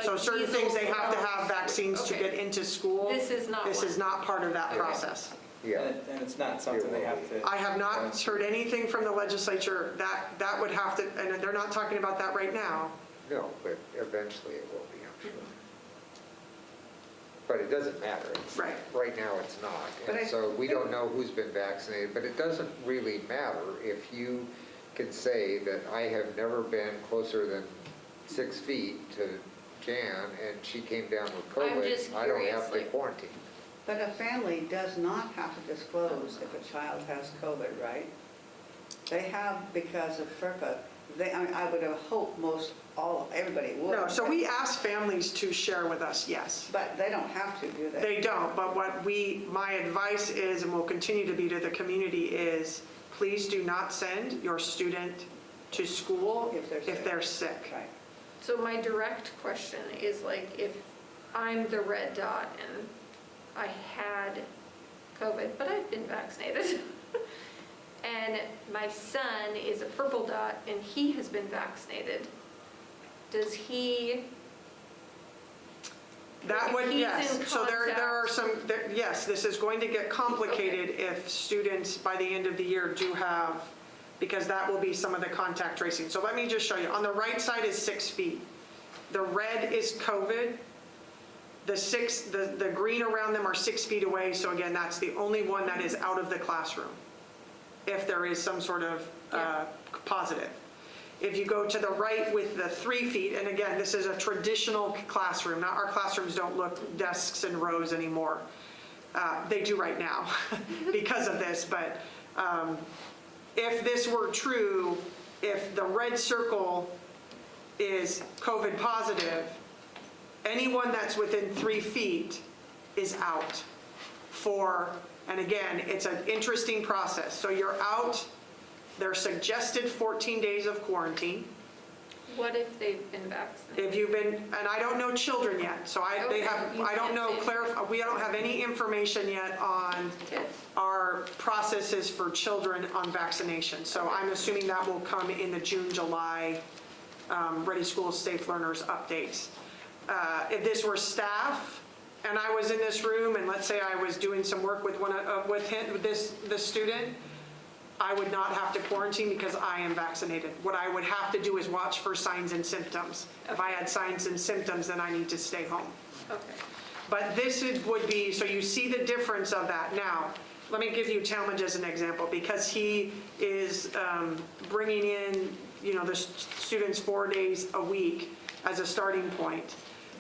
So certain things they have to have vaccines to Okay. get into school. This is not This one. is not part of that Yeah. process. Yeah. And it's not something they have to. I have not heard anything from the legislature that would have to, and they're not talking about that right now. No, but eventually it will be, I'm sure. But it doesn't matter. Right. Right now, it's not. But And so we don't know who's been vaccinated, but it doesn't really matter if you can say that I have never been closer than 6 feet to Jan, and she came down with I'm just COVID, I don't have to curious, like- quarantine. But a family does not have to disclose if a child has COVID, right? They have because of FERPA. I would have hoped everybody would. No, so we ask families to share with us, yes. But they don't have to, do they? They don't, but my advice is, and will continue to be to the community, is please do not send your student to school if they're sick. Right. So my direct question is like, if I'm the red dot and I had COVID, but I've been vaccinated, and my son is a purple dot and he has been vaccinated, does he? That would, He's yes. in So there are contact. yes, this is going to get complicated if students by the end of the year do have, because that will be some of the contact tracing. So let me just show you. On the right side is 6 feet. The red is COVID. The green around them are 6 feet away. So again, that's the only one that is out of the classroom, if there is some sort of positive. If you go to the right with the 3 feet, and again, this is a traditional classroom. Now, our classrooms don't look desks and rows anymore. They do right now because of this, but if this were true, if the red circle is COVID positive, anyone that's within 3 feet is out and again, it's an interesting process. So you're out, they're suggested 14 days of quarantine. What if they've been vaccinated? If you've been, and I don't know children yet, so I don't know, we don't have any information yet on Kids. our processes for children on vaccination. So I'm assuming that will come in the June, July Ready Schools, Safe Learners updates. If this were staff and I was in this room and let's say I was doing some work with this student, I would not have to quarantine because I am vaccinated. What I would have to do is watch for signs and symptoms. If I had signs and symptoms, then I need to stay home. Okay. But this would be, so you see the difference of that. Now, let me give you Talmadge as an example, because he is bringing in, the students 4 days a week as a starting point.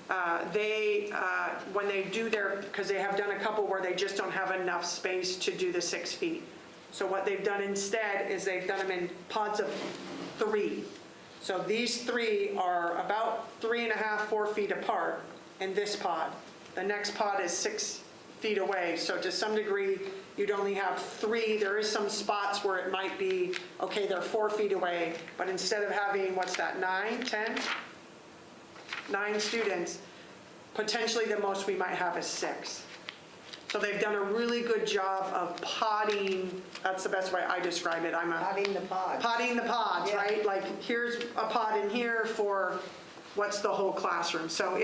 When they do because they have done a couple where they just don't have enough space to do the 6 feet. So what they've done instead is they've done them in pods of 3. So these 3 are about 3.5, 4 feet apart in this pod. The next pod is 6 feet away. So to some degree, you'd only have 3. There is some spots where it might be, okay, they're 4 feet away, but instead of having, 9, 10? 9 students, potentially the most we might have is 6. So they've done a really good job of podding, that's the best way I describe it. Potting the pod. Potting the pods, Yeah. right? Like here's a pod in here for what's the whole classroom. So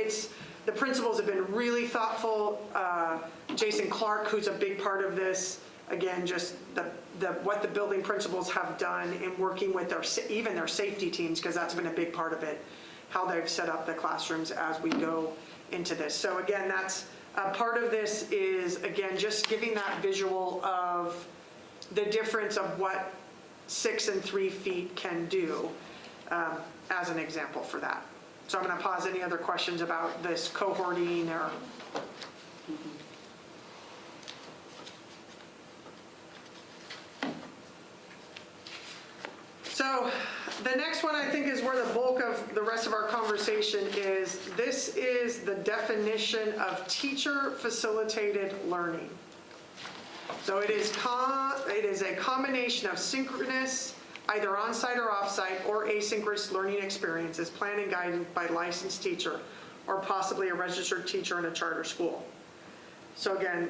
the principals have been really thoughtful. Jason Clark, who's a big part of this, again, just what the building principals have done in working with even their safety teams, because that's been a big part of it, how they've set up the classrooms as we go into this. So again, that's part of this is, again, just giving that visual of the difference of what 6 and 3 feet can do as an example for that. So I'm going to pause. Any other questions about this cohorting or? So the next one I think is where the bulk of the rest of our conversation is. This is the definition of teacher-facilitated learning. So it is a combination of synchronous, either on-site or off-site, or asynchronous learning experiences planned and guided by a licensed teacher or possibly a registered teacher in a charter school. So again,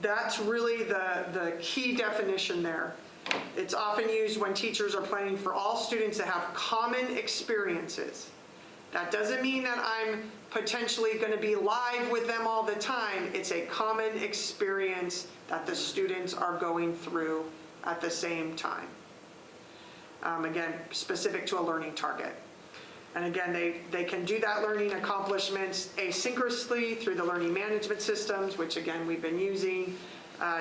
that's really the key definition there. It's often used when teachers are planning for all students to have common experiences That doesn't mean that I'm potentially going to be live with them all the time. It's a common experience that the students are going through at the same time. Again, specific to a learning target. And again, they can do that learning accomplishments asynchronously through the learning management systems, which again, we've been using.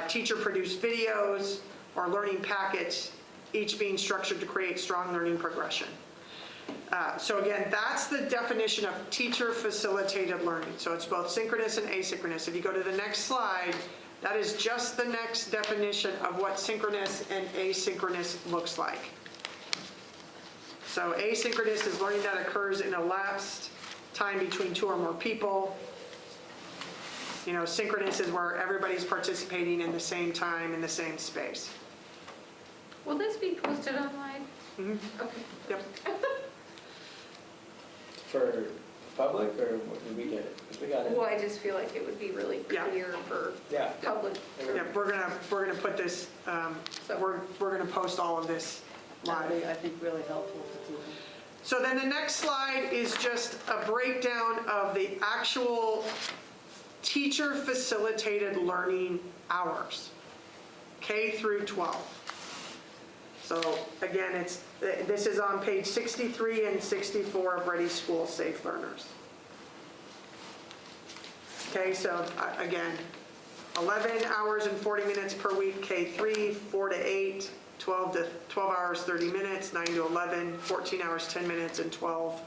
Teacher-produced videos or learning packets, each being structured to create strong learning progression. So again, that's the definition of teacher-facilitated learning. So it's both synchronous and asynchronous. If you go to the next slide, that is just the next definition of what synchronous and asynchronous looks like. So asynchronous is learning that occurs in a elapsed time between two or more people. You know, synchronous is where everybody's participating in the same time in the same space. Will this be posted online? Mm-hmm. Okay. Yep. For public, or what, did we get it? 'Cause we got it. Well, I just feel like it would be really Yeah. clear for Yeah. public. Yeah, we're gonna put this. We're gonna post all of this That'd be, live. I think, really helpful to people. So then the next slide is just a breakdown of the actual teacher-facilitated learning hours, K through 12. So again, this is on page 63 and 64 of Ready School Safe Learners. Okay, so again, 11 hours and 40 minutes per week, K3, 4 to 8, 12 hours, 30 minutes, 9 to 11, 14 hours, 10 minutes, and 12th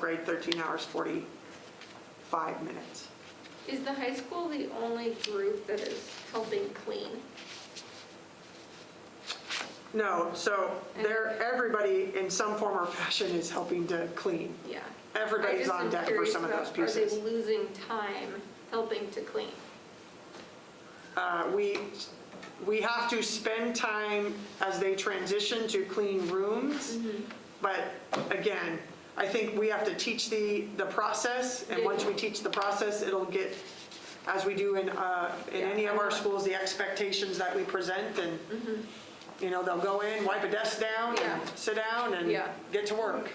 grade, 13 hours, 45 minutes. Is the high school the only group that is helping clean? No, so everybody in some form or fashion is helping to clean. Yeah. Everybody's on deck for some of those pieces. Are they losing time helping to clean? We have to spend time as they transition to clean rooms. But again, I think we have to teach the process, and once we teach the process, it'll get, as we do in any of our schools, the expectations that we present, and you know, they'll go in, wipe a desk down, and sit down, and get to work.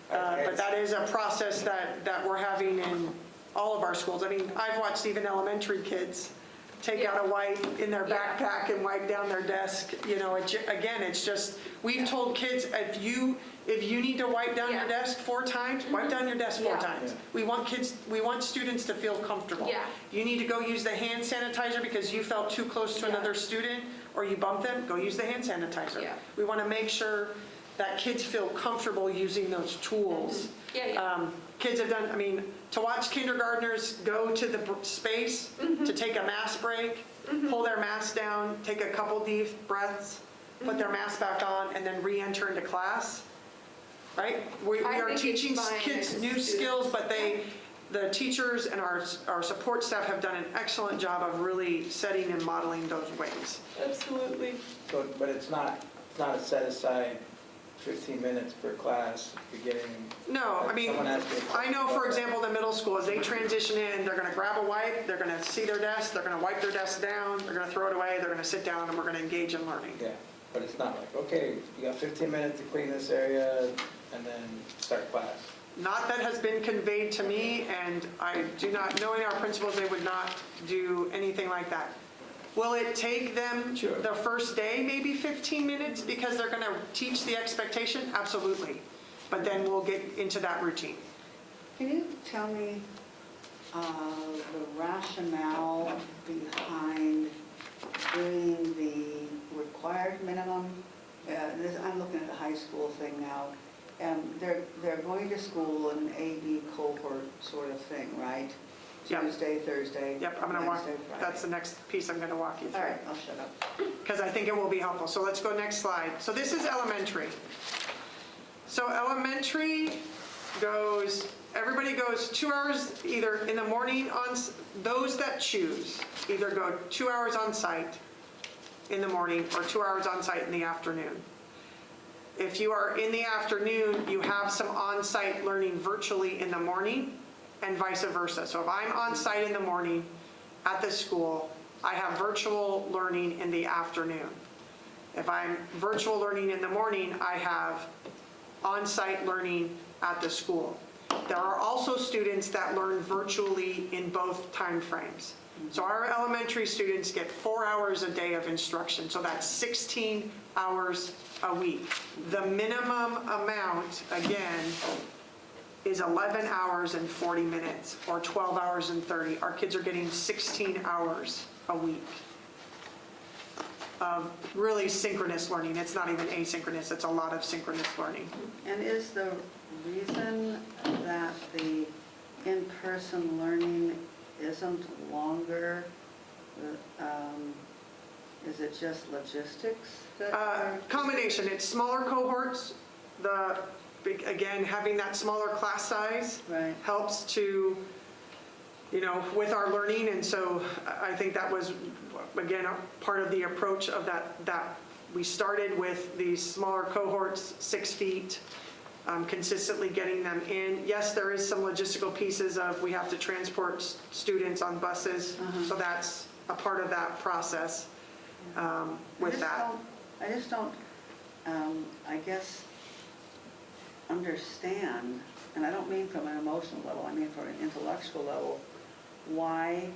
But that is a process that we're having in all of our schools. I mean, I've watched even elementary kids take out a wipe in their backpack and wipe down their desk. You know, again, it's just, we've told kids, if you need to wipe down your desk 4 times, wipe down your desk 4 times. We want students to feel comfortable. Yeah. You need to go use the hand sanitizer because you felt too close to another student or you bumped them, go use the hand sanitizer. Yeah. We want to make sure that kids feel comfortable using those tools. Kids have done, I mean, to watch kindergartners go to the space to take a mask break, pull their mask down, take a couple deep breaths, put their mask back on, and then re-enter into class, right? We are teaching kids new skills, but the teachers and our support staff have done an excellent job of really setting and modeling those ways. Absolutely. So, but it's not a set aside 15 minutes per class beginning. No, I mean, I know, for example, the middle school, as they transition in, they're going to grab a wipe, they're going to see their desk, they're going to wipe their desk down, they're going to throw it away, they're going to sit down, and we're going to engage in learning. Yeah, but it's not like, okay, you got 15 minutes to clean this area and then start class. Not that has been conveyed to me, and I do not, knowing our principals, they would not do anything like that. Will it take them the first day, maybe 15 minutes, because they're going to teach the expectation? Absolutely. But then we'll get into that routine. Can you tell me the rationale behind doing the required minimum? I'm looking at the high school thing now. They're going to school in an A-B cohort sort of thing, right? Yep. Tuesday, Thursday, Yep, I'm going to walk, Wednesday, Friday. that's the next piece I'm going to walk you through. All right, I'll shut up. Because I think it will be helpful. So let's go next slide. So this is elementary. So elementary everybody goes 2 hours either in the morning those that choose, either go 2 hours on site in the morning or 2 hours on site in the afternoon. If you are in the afternoon, you have some on-site learning virtually in the morning and vice versa. So if I'm on site in the morning at the school, I have virtual learning in the afternoon. If I'm virtual learning in the morning, I have on-site learning at the school. There are also students that learn virtually in both timeframes. So our elementary students get 4 hours a day of instruction, so that's 16 hours a week. The minimum amount, again, is 11 hours and 40 minutes, or 12 hours and 30. Our kids are getting 16 hours a week of really synchronous learning. It's not even asynchronous, it's a lot of synchronous learning. And is the reason that the in-person learning isn't longer, is it just logistics? Combination, it's smaller cohorts. Again, having that smaller class size Right. helps to, with our learning. And so I think that was, again, a part of the approach of that we started with these smaller cohorts, 6 feet, consistently getting them in. Yes, there is some logistical pieces of we have to transport students on buses. So that's a part of that process with that. I just don't, I guess, understand, and I don't mean from an emotional level, I mean from an intellectual level, why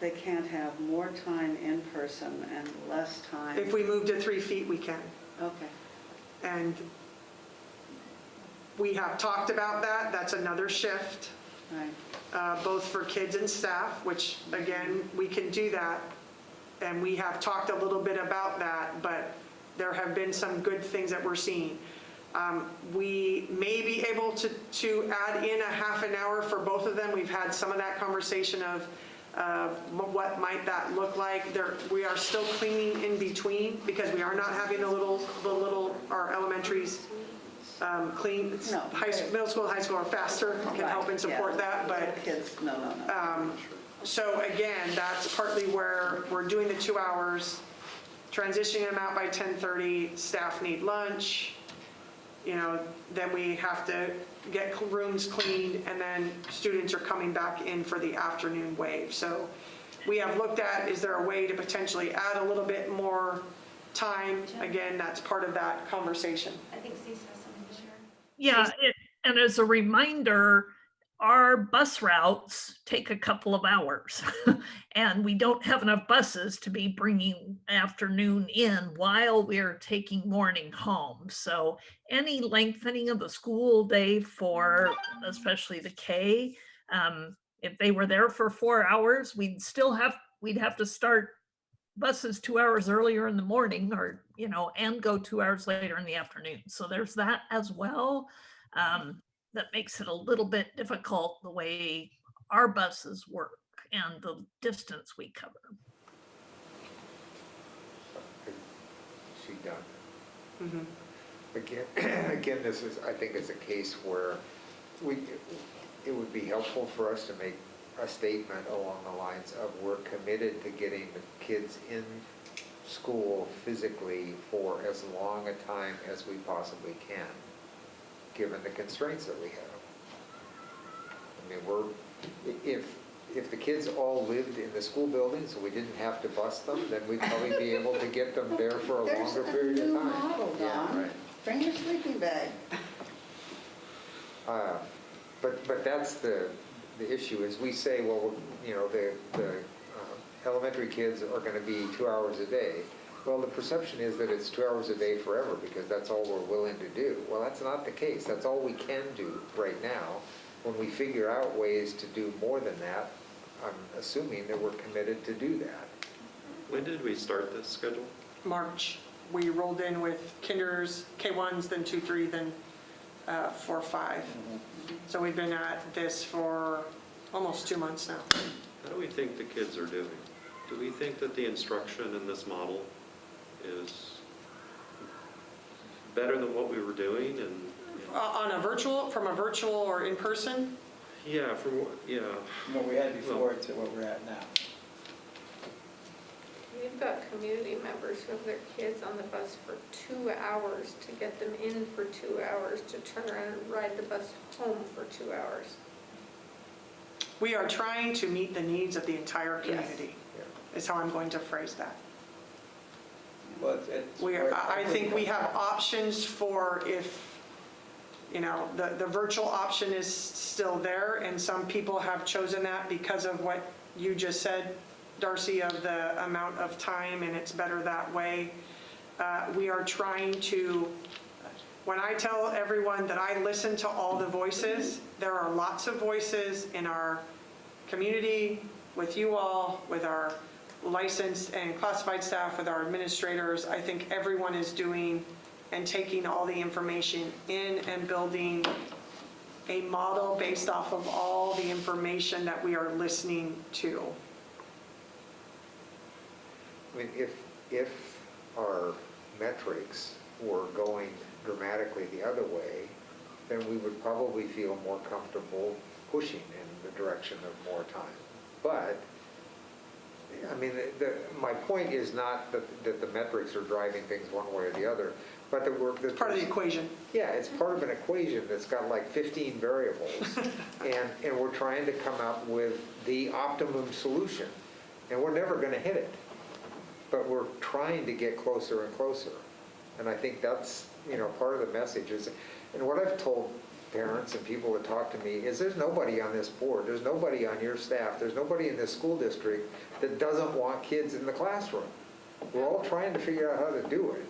they can't have more time in person and less time. If we move to 3 feet, we can. Okay. And we have talked about that. That's another shift, Right. both for kids and staff, which again, we can do that. And we have talked a little bit about that, but there have been some good things that we're seeing. We may be able to add in a half an hour for both of them. We've had some of that conversation of what might that look like. We are still cleaning in between because we are not having our elementaries clean. No. Middle school, high school are faster, can help and support that, but. Little kids, no. So again, that's partly where we're doing the 2 hours, transitioning them out by 10:30, staff need lunch, then we have to get rooms cleaned, and then students are coming back in for the afternoon wave. So we have looked at, is there a way to potentially add a little bit more time? Again, that's part of that conversation. I think Steve has something to share. Yeah, and as a reminder, our bus routes take a couple of hours and we don't have enough buses to be bringing afternoon in while we're taking morning home. So any lengthening of the school day for especially the K, if they were there for 4 hours, we'd have to start buses 2 hours earlier in the morning or, and go 2 hours later in the afternoon. So there's that as well. That makes it a little bit difficult the way our buses work and the distance we cover. She done. Again, this is, I think, is a case where it would be helpful for us to make a statement along the lines of we're committed to getting the kids in school physically for as long a time as we possibly can, given the constraints that we have. I mean, if the kids all lived in the school building so we didn't have to bus them, then we'd probably be able to get them there for a longer period of time. There's a new model, Don. Right. Bring your sleeping bag. But that's the issue is we say, well, the elementary kids are going to be 2 hours a day. Well, the perception is that it's 2 hours a day forever because that's all we're willing to do. Well, that's not the case. That's all we can do right now. When we figure out ways to do more than that, I'm assuming that we're committed to do that. When did we start this schedule? March, we rolled in with kinders, K1s, then 2, 3, then 4, 5. So we've been at this for almost 2 months now. How do we think the kids are doing? Do we think that the instruction in this model is better than what we were doing? And From a virtual or in person? yeah, from What we had before to what we're at now. We've got community members who have their kids on the bus for 2 hours to get them in for 2 hours to turn around and ride the bus home for 2 hours. We are trying to meet the needs of the entire Yes. community, is how I'm going to phrase that. Well, I think we have options for if You know, the virtual option is still there, and some people have chosen that because of what you just said, Darcy, of the amount of time, and it's better that way. We are trying to, when I tell everyone that I listen to all the voices, there are lots of voices in our community, with you all, with our licensed and classified staff, with our administrators. I think everyone is doing and taking all the information in and building a model based off of all the information that we are listening to. I mean, if our metrics were going dramatically the other way, then we would probably feel more comfortable pushing in the direction of more time. But, I mean, my point is not that the metrics are driving things one way or the other, but that we're... It's part of the equation. Yeah, it's part of an equation that's got like 15 variables, and we're trying to come up with the optimum solution, and we're never going to hit it, but we're trying to get closer and closer. And I think that's, you know, part of the message is, and what I've told parents and people that talk to me is there's nobody on this board, there's nobody on your staff, there's nobody in this school district that doesn't want kids in the classroom. We're all trying to figure out how to do it,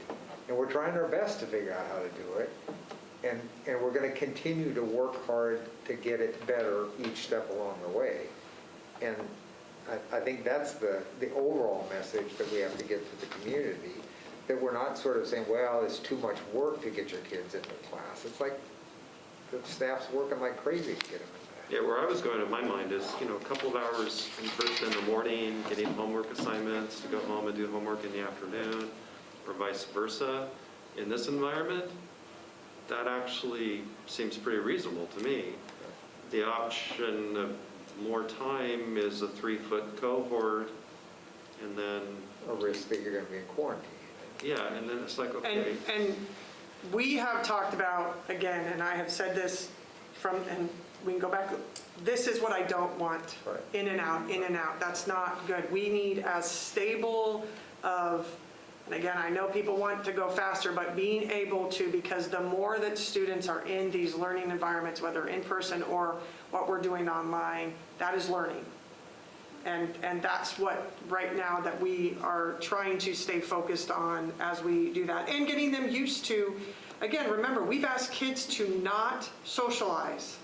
and we're trying our best to figure out how to do it, and we're going to continue to work hard to get it better each step along the way. And I think that's the overall message that we have to get to the community, that we're not sort of saying, well, it's too much work to get your kids into class. It's like the staff's working like crazy to get them in there. Yeah, where I was going in my mind is, you know, a couple of hours in person in the morning, getting homework assignments to go home and do homework in the afternoon, or vice versa. In this environment, that actually seems pretty reasonable to me. The option of more time is a 3-foot cohort, and then... A risk that you're going to be in quarantine. Yeah, and then it's like, okay. And we have talked about, again, and I have said this and we can go back, this is what I don't want. Right. In and out, in and out. That's not good. We need as stable of, and again, I know people want to go faster, but being able to, because the more that students are in these learning environments, whether in person or what we're doing online, that is learning. And that's what, right now, that we are trying to stay focused on as we do that. And getting them used to, again, remember, we've asked kids to not socialize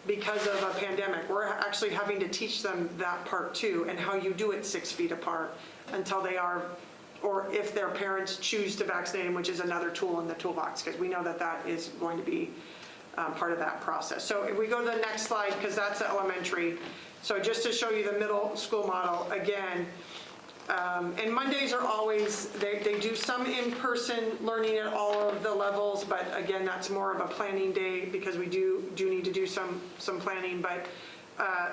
because of a pandemic. We're actually having to teach them that part too, and how you do it 6 feet apart until they are, or if their parents choose to vaccinate them, which is another tool in the toolbox, because we know that that is going to be part of that process. So if we go to the next slide, because that's elementary. So just to show you the middle school model again, and Mondays are always, they do some in-person learning at all of the levels, but again, that's more of a planning day because we do need to do some planning. But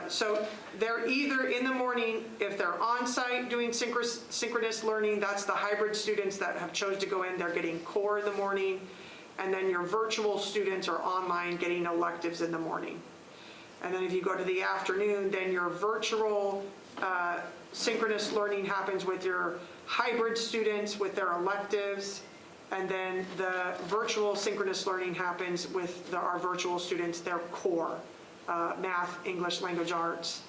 so they're either in the morning, if they're on site doing synchronous learning, that's the hybrid students that have chose to go in, they're getting core in the morning, and then your virtual students are online getting electives in the morning. And then if you go to the afternoon, then your virtual synchronous learning happens with your hybrid students with their electives. And then the virtual synchronous learning happens with our virtual students, their core, math, English, language arts,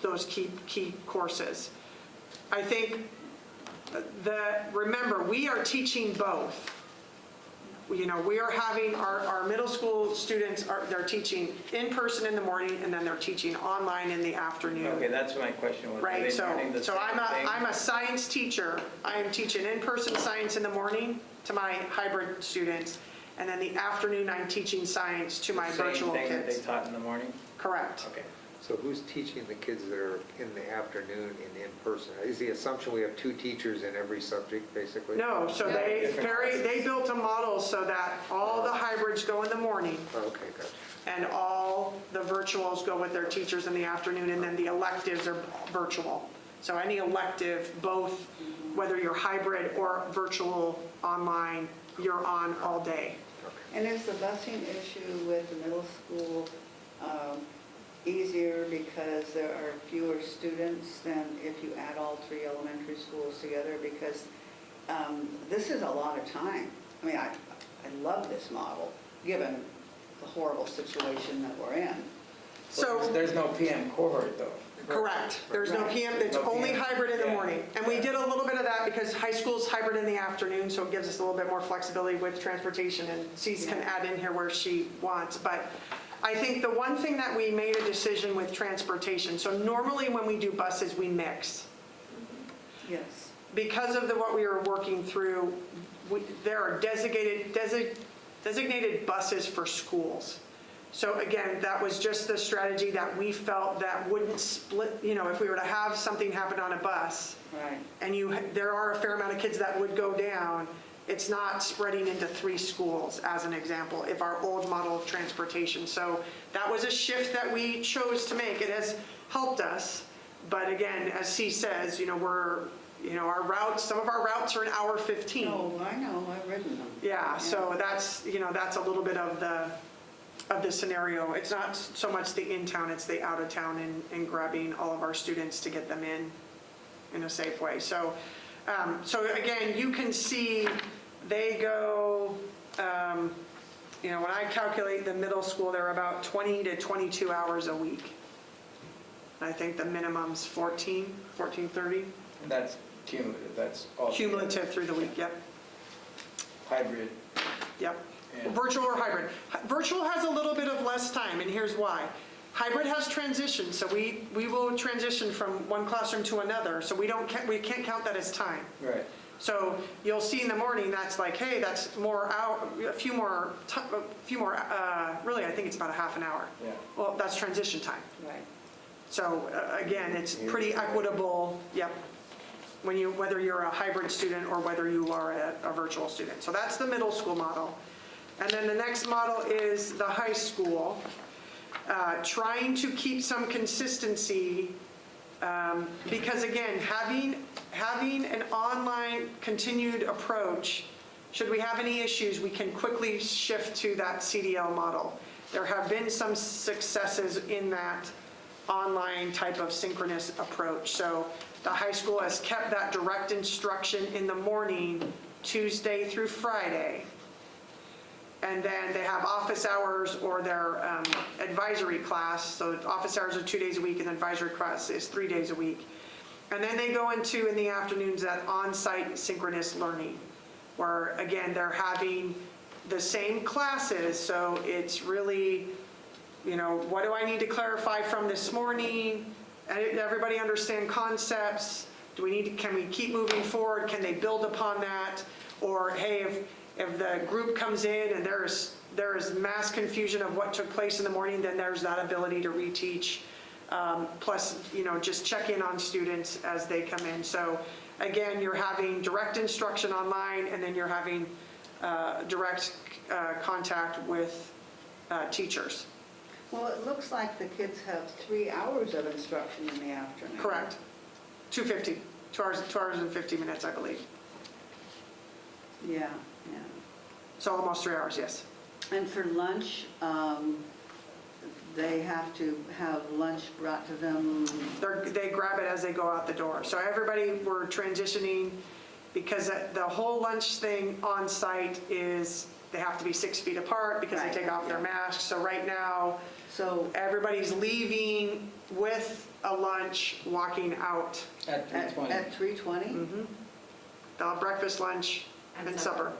those key courses. I think remember, we are teaching both. You know, we are having our middle school students, they're teaching in person in the morning, and then they're teaching online in the afternoon. Okay, that's my question was. Right, so I'm a science teacher. I am teaching in-person science in the morning to my hybrid students, and then the afternoon I'm teaching science to my virtual Same thing that kids. they taught in the morning? Correct. Okay. So who's teaching the kids that are in the afternoon and in person? Is the assumption we have 2 teachers in every subject, basically? No, so they built a model so that all the hybrids go in the morning, Okay, gotcha. and all the virtuals go with their teachers in the afternoon, and then the electives are virtual. So any elective, both, whether you're hybrid or virtual online, you're on all day. And is the busing issue with the middle school easier because there are fewer students than if you add all 3 elementary schools together? Because this is a lot of time. I mean, I love this model, given the horrible situation that we're in. So. There's no PM cohort, though. Correct. There's no Right. PM, it's No only PM. hybrid in the Yeah. morning. And we Yeah. did a little bit of that because high school's hybrid in the afternoon, so it gives us a little bit more flexibility with transportation, and C's can Yeah. add in here where she wants. But I think the one thing that we made a decision with transportation, so normally when we do buses, we mix. Yes. Because of what we were working through, there are designated buses for schools. So again, that was just the strategy that we felt that wouldn't split, if we were to have something happen on a bus, Right. and there are a fair amount of kids that would go down, it's not spreading into 3 schools, as an example, if our old model of transportation. So that was a shift that we chose to make. It has helped us, but again, as C says, our routes, some of our routes are an hour 15. No, I know, I've ridden them. Yeah, so that's a little bit of the scenario. It's not so much the in-town, it's the out-of-town and grabbing all of our students to get them in a safe way. So again, you can see they go, when I calculate the middle school, they're about 20 to 22 hours a week. I think the minimum's 14, 30. And that's cumulative, that's all. Cumulative through the week, yep. Hybrid. Yep. And- Virtual or hybrid. Virtual has a little bit of less time, and here's why. Hybrid has transition, so we will transition from one classroom to another, so we can't count that as time. Right. So you'll see in the morning, that's like, hey, that's a few more, really, I think it's about a half an hour. Yeah. Well, that's transition time. Right. So again, it's pretty equitable, yep, whether you're a hybrid student or whether you are a virtual student. So that's the middle school model. And then the next model is the high school, trying to keep some consistency, because again, having an online continued approach, should we have any issues, we can quickly shift to that CDL model. There have been some successes in that online type of synchronous approach. So the high school has kept that direct instruction in the morning, Tuesday through Friday. And then they have office hours or their advisory class. So office hours are 2 days a week and advisory class is 3 days a week. And then they go into, in the afternoons, that on-site synchronous learning, where again, they're having the same classes. So it's really, what do I need to clarify from this morning? Everybody understand concepts? Can we keep moving forward? Can they build upon that? Or hey, if the group comes in and there is mass confusion of what took place in the morning, then there's that ability to reteach. Plus, just check in on students as they come in. So again, you're having direct instruction online, and then you're having direct contact with teachers. Well, it looks like the kids have 3 hours of instruction in the afternoon. Correct. 2 hours and 50 minutes, I believe. Yeah. So almost 3 hours, yes. And for lunch, they have to have lunch brought to them. They grab it as they go out the door. So everybody, we're transitioning, because the whole lunch thing on site is they have to be 6 feet apart because Right. they take off their masks. So right now, So everybody's leaving with a lunch, walking out. At 3:20. at 3:20? Mm-hmm. They'll have breakfast, lunch, and supper.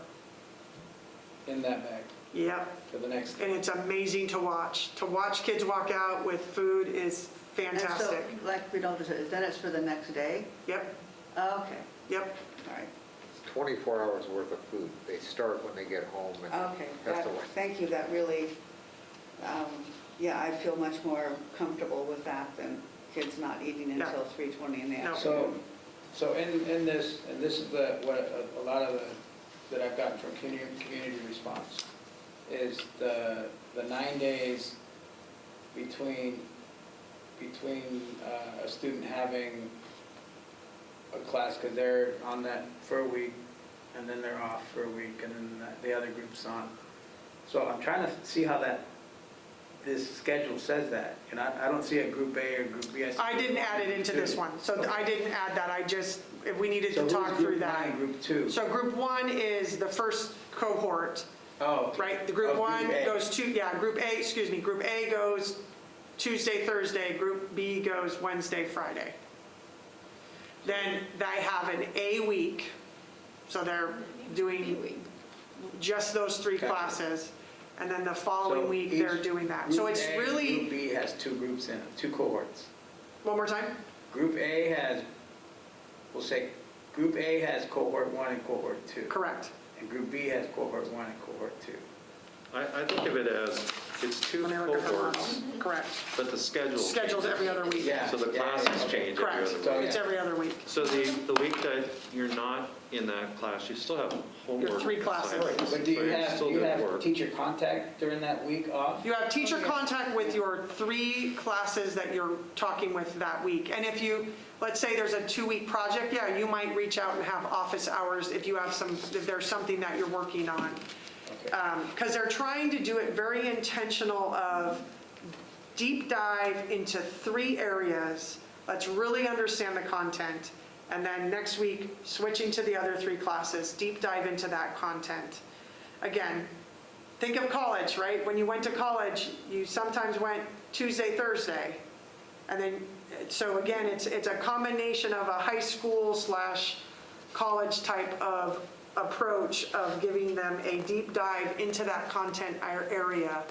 In that bag Yep. for the next. And it's amazing to watch. To watch kids walk out with food is fantastic. And so, like we don't, then it's for the next day? Yep, Oh, okay, yep. all right. 24 hours worth of food. They start when they get home and Okay, have to thank you, that really, I feel much more comfortable with that than kids not eating Yeah. until 3:20 in the No. afternoon. So in this, and this is what a lot of that I've gotten from community response, is the 9 days between a student having a class, because they're on that for a week, and then they're off for a week, and then the other group's on. So I'm trying to see how this schedule says that, and I don't see a group A or group B. I didn't add it into this one, so I didn't add that. If we needed So to who's talk through group that. one and group two? So group 1 is the first cohort. Oh. right? The group Oh, one Group A. goes Group A goes Tuesday, Thursday, Group B goes Wednesday, Friday. Then they have an A week, so they're doing just those 3 Gotcha. classes. And then the following So week, each they're doing that. So Group it's A, really, Group B has 2 groups in it, 2 cohorts. one more time? Group A has, we'll say, Group A has cohort 1 and cohort 2. Correct. And Group B has cohort 1 and cohort 2. I think of it as, it's 2 When they look at the cohorts, model. Correct. but the schedule. Schedules every other week. Yeah. So the classes change every Correct. other So, week. It's every other week. So the week that you're not in that class, you still have homework. 3 classes. assignments, But do you have, still do you do have work. teacher contact during that week off? You have teacher contact with your 3 classes that you're talking with that week. And if you, let's say there's a 2-week project, yeah, you might reach out and have office hours if you have if there's something that you're working on. Okay. Because they're trying to do it very intentional of deep dive into 3 areas. Let's really understand the content. And then next week, switching to the other 3 classes, deep dive into that content. Again, think of college, right? When you went to college, you sometimes went Tuesday, Thursday. And then, so again, it's a combination of a high school / college type of approach of giving them a deep dive into that content area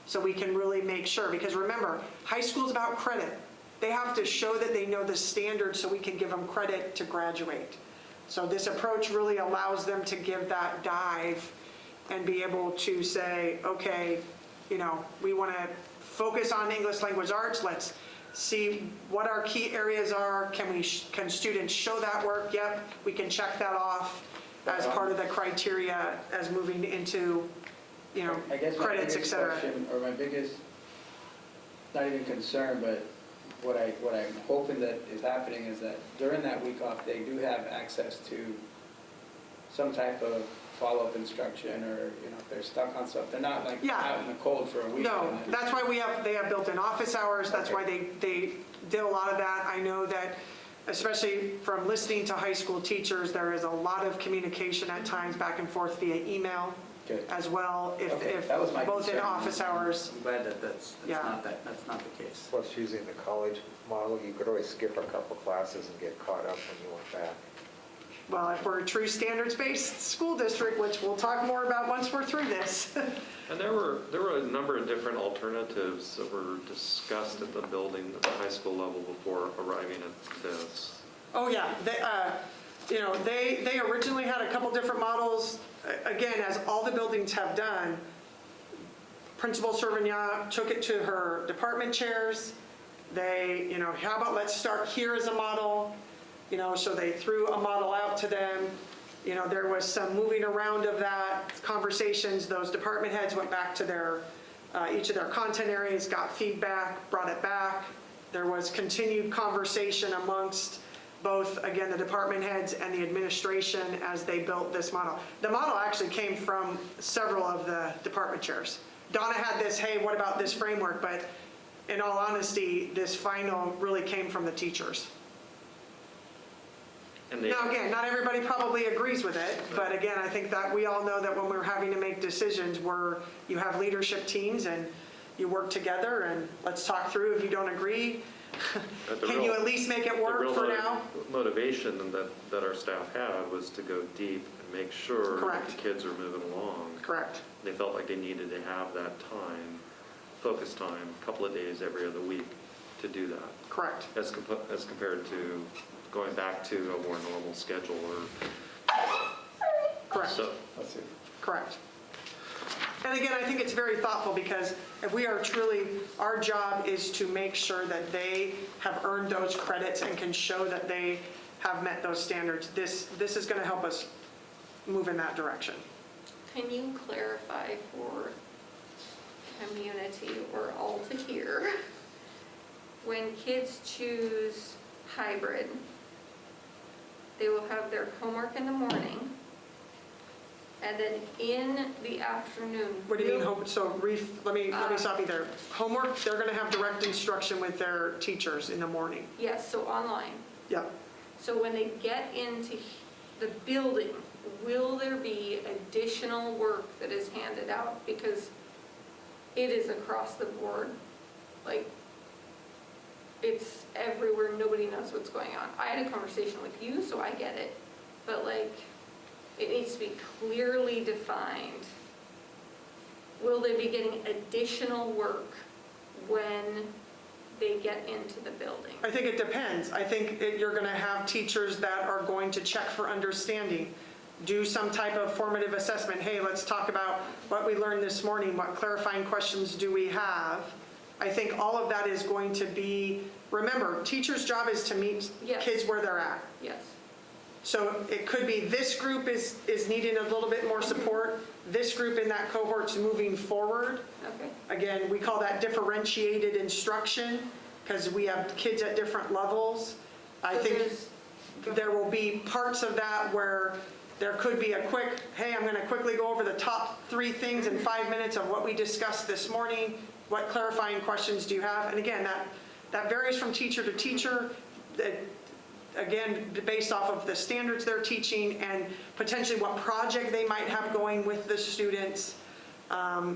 so we can really make sure. Because remember, high school is about credit. They have to show that they know the standards so we can give them credit to graduate. So this approach really allows them to give that dive and be able to say, okay, we want to focus on English language arts. Let's see what our key areas are. Can students show that work? Yep, we can check that off as part of the criteria as moving into, I guess my credits, et biggest cetera. question, or my biggest, not even concern, but what I'm hoping that is happening is that during that week off, they do have access to some type of follow-up instruction, or, if they're stuck on stuff, they're not like Yeah. out in the cold for a week. No, that's why they have built-in office hours. That's Okay. why they did a lot of that. I know that, especially from listening to high school teachers, there is a lot of communication at times back and forth via email Good. as well, Okay, if that was my both in concern. office hours. I'm glad that that's Yeah. that's not the case. Plus, using the college model, you could always skip a couple classes and get caught up when you went back. Well, if we're a true standards-based school district, which we'll talk more about once we're through this. And there were a number of different alternatives that were discussed at the building at the high school level before arriving at this. Oh, yeah, they originally had a couple different models. Again, as all the buildings have done, Principal Servignac took it to her department chairs. They, how about let's start here as a model? So they threw a model out to them. There was some moving around of that, conversations. Those department heads went back to each of their content areas, got feedback, brought it back. There was continued conversation amongst both, again, the department heads and the administration as they built this model. The model actually came from several of the department chairs. Donna had this, hey, what about this framework? But in all honesty, this final really came from the teachers. And they, Now, again, not everybody probably agrees with it, but again, I think that we all know that when we're having to make decisions where you have leadership teams and you work together and let's talk through if you don't agree. But the Can real- you at least make it the work real for now? motivation that our staff had was to go deep and make sure that Correct. the kids are moving along. Correct. They felt like they needed to have that time, focus time, a couple of days every other week to do that, Correct. as compared to going back to a more normal schedule Correct. so. Let's see. Correct. And again, I think it's very thoughtful because if we are truly, our job is to make sure that they have earned those credits and can show that they have met those standards. This is going to help us move in that direction. Can you clarify for community or all to hear, when kids choose hybrid, they will have their homework in the morning, and then in the afternoon. What do you mean, so let me stop you there. Homework, they're going to have direct instruction with their teachers in the morning. Yes, so online. Yep, So when they get into the building, will there be additional work that is handed out? Because it is across the board, like, it's everywhere, nobody knows what's going on. I had a conversation with you, so I get it, but like, it needs to be clearly defined. Will they be getting additional work when they get into the building? I think it depends. I think you're going to have teachers that are going to check for understanding, do some type of formative assessment. Hey, let's talk about what we learned this morning. What clarifying questions do we have? I think all of that is going to be, remember, teacher's job is to meet Yes. kids where they're at. Yes. So it could be this group is needing a little bit more support. This group in that cohort's moving forward. Okay. Again, we call that differentiated instruction because we have kids at different levels. I So think there's- there will be parts of that where there could be a quick, hey, I'm going to quickly go over the top 3 things in 5 minutes of what we discussed this morning. What clarifying questions do you have? And again, that varies from teacher to teacher. Again, based off of the standards they're teaching and potentially what project they might have going with the students.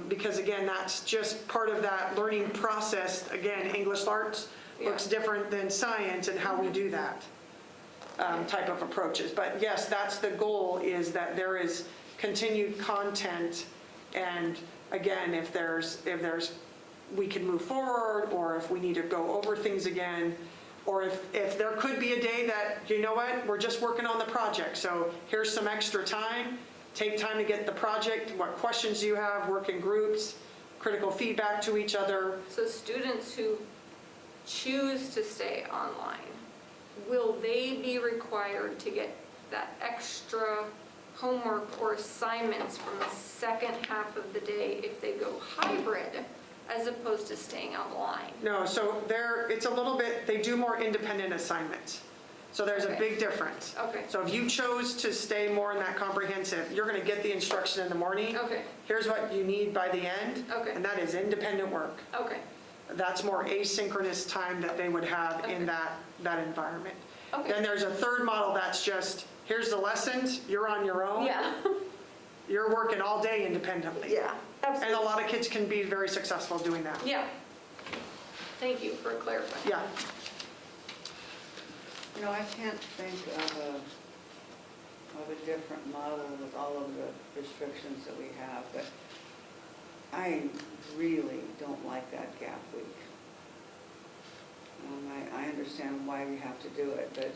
Because again, that's just part of that learning process. Again, English arts looks different than science and how we do that type of approaches. But yes, that's the goal, is that there is continued content. And again, if we can move forward, or if we need to go over things again, or if there could be a day that, you know what, we're just working on the project, so here's some extra time, take time to get the project, what questions do you have, work in groups, critical feedback to each other. So students who choose to stay online, will they be required to get that extra homework or assignments from the second half of the day if they go hybrid, as opposed to staying online? No, so it's a little bit, they do more independent assignments. So there's a big difference. Okay. So if you chose to stay more in that comprehensive, you're going to get the instruction in the morning. Okay. Here's what you need by the end. Okay. And that is independent work. Okay. That's more asynchronous time that they would have in that environment. Okay. Then there's a third model that's just, here's the lessons, you're on your own. Yeah. You're working all day independently. Yeah, absolutely. And a lot of kids can be very successful doing that. Yeah. Thank you for clarifying. Yeah. You know, I can't think of a different model with all of the restrictions that we have, but I really don't like that gap week. I understand why we have to do it, but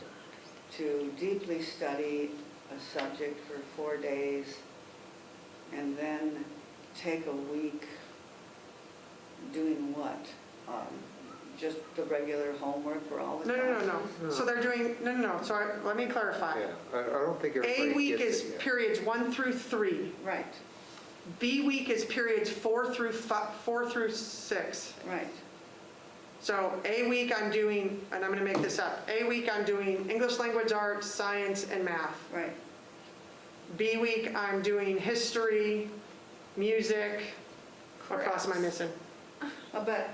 to deeply study a subject for 4 days and then take a week doing what? Just the regular homework for all the classes? No. So they're doing, no. So let me clarify. Yeah, I don't think everybody A week gets is it yet. periods 1 through 3. Right, B week is periods 4 through 6. right. So A week I'm doing, and I'm going to make this up, A week I'm doing English language arts, science, and math. Right. B week I'm doing history, music. What class am I missing? But,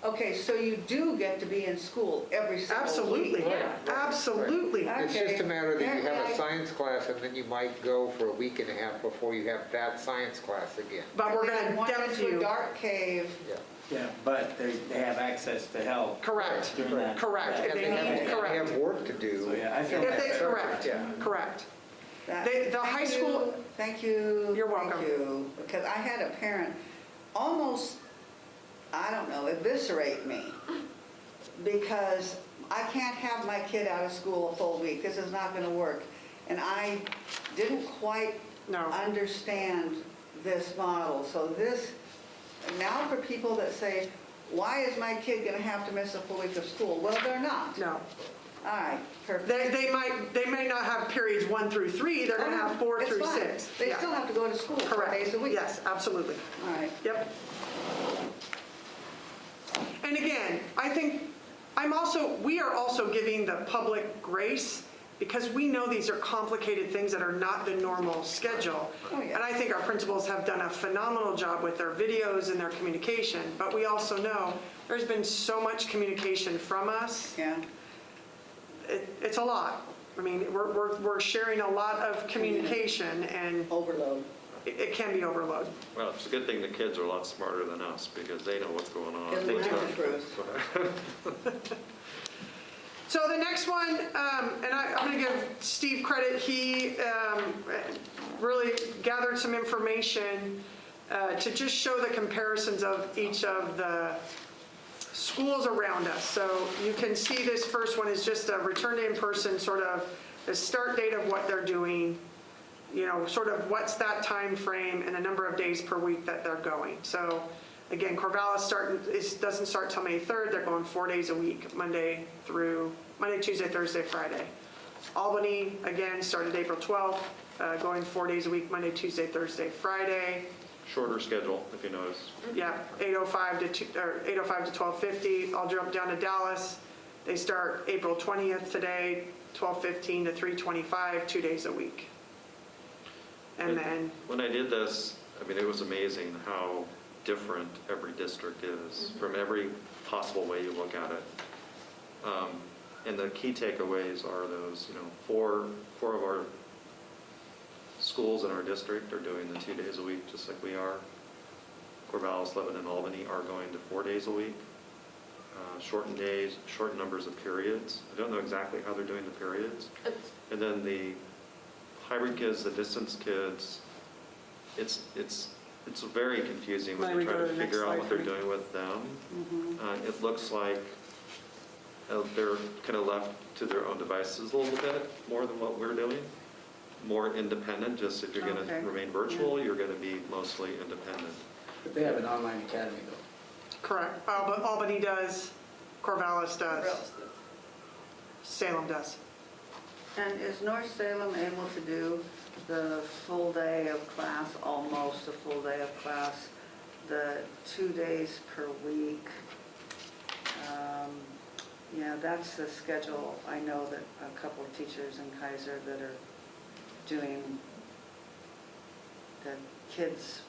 okay, so you do get to be in school every single Absolutely. week. Yeah. Absolutely. Right. It's just a matter that you have Okay. a science class and then you might go for a week and a half before you have that science class again. But we're And going then to one depth into a you. dark cave. Yeah. Yeah, but they have access to help. Correct. During that. Correct. If And they they need, have correct. work to do. So, yeah, I feel If like. they, correct, Yeah. correct. That- The high thank school- you, Thank you. You're welcome. Thank you, because I had a parent almost, I don't know, eviscerate me, because I can't have my kid out of school a full week. This is not going to work. And I didn't quite No. understand this model. So this, now for people that say, why is my kid going to have to miss a full week of school? Well, they're not. No. All right, perfect. They may not have periods 1 through 3, they're going to have 4 It's through fine. 6. They Yeah. still have to go to school 4 days a Correct. week. Yes, absolutely. All right. Yep. And again, we are also giving the public grace because we know these are complicated things that are not the normal schedule. Oh, yeah. And I think our principals have done a phenomenal job with their videos and their communication, but we also know there's been so much communication from us. Yeah. It's a lot. I mean, we're sharing a lot of communication, and Overload. it can be overload. Well, it's a good thing the kids are a lot smarter than us because they know what's going on. Isn't They that don't. the truth? So the next one, and I'm going to give Steve credit, he really gathered some information to just show the comparisons of each of the schools around us. So you can see this first one is just a return to in-person, sort of the start date of what they're doing, you know, sort of what's that time frame and the number of days per week that they're going. So again, Corvallis doesn't start till May 3rd. They're going 4 days a week, Monday, Tuesday, Thursday, Friday. Albany, again, started April 12th, going 4 days a week, Monday, Tuesday, Thursday, Friday. Shorter schedule, if you notice. Yeah, 8:05 to 12:50. I'll jump down to Dallas. They start April 20th today, 12:15 to 3:25, 2 days a week. And then, When I did this, I mean, it was amazing how different every district is from every possible way you look at it. And the key takeaways are those, you know, four of our schools in our district are doing the 2 days a week, just like we are. Corvallis, Lebanon, and Albany are going to 4 days a week. Shortened days, shortened numbers of periods. I don't know exactly how they're doing the periods. And then the hybrid kids, the distance kids, it's very confusing when Let me you try go to to the next figure out slide what they're for me. doing with them. It looks like they're kind of left to their own devices a little bit more than what we're doing. More independent, just if you're going Okay. to remain virtual, you're going to be mostly independent. But they have an online academy though. correct, Albany does, Corvallis does, Salem does. And is North Salem able to do the full day of class, almost a full day of class, the 2 days per week? Yeah, that's the schedule. I know that a couple of teachers in Kaiser that are doing, the kids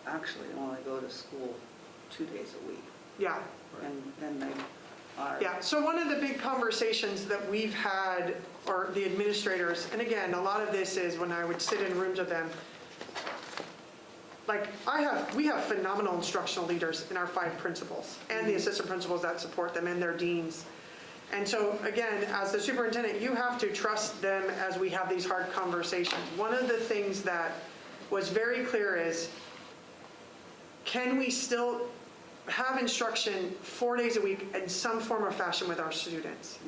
actually only go to school 2 days a week. Yeah. And then they are. Yeah, so one of the big conversations that we've had, or the administrators, and again, a lot of this is when I would sit in rooms with them, like we have phenomenal instructional leaders in our 5 principals and the assistant principals that support them and their deans. And so again, as the superintendent, you have to trust them as we have these hard conversations. One of the things that was very clear is, can we still have instruction 4 days a week in some form or fashion with our students?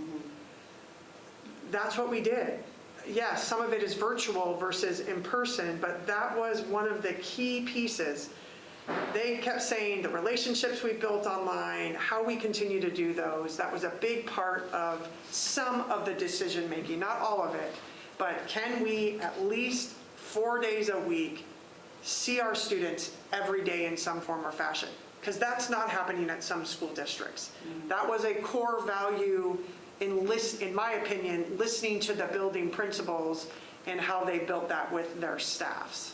That's what we did. Yes, some of it is virtual versus in person, but that was one of the key pieces. They kept saying the relationships we built online, how we continue to do those, that was a big part of some of the decision making, not all of it, but can we at least 4 days a week see our students every day in some form or fashion? Because that's not happening at some school districts. That was a core value in my opinion, listening to the building principals and how they built that with their staffs.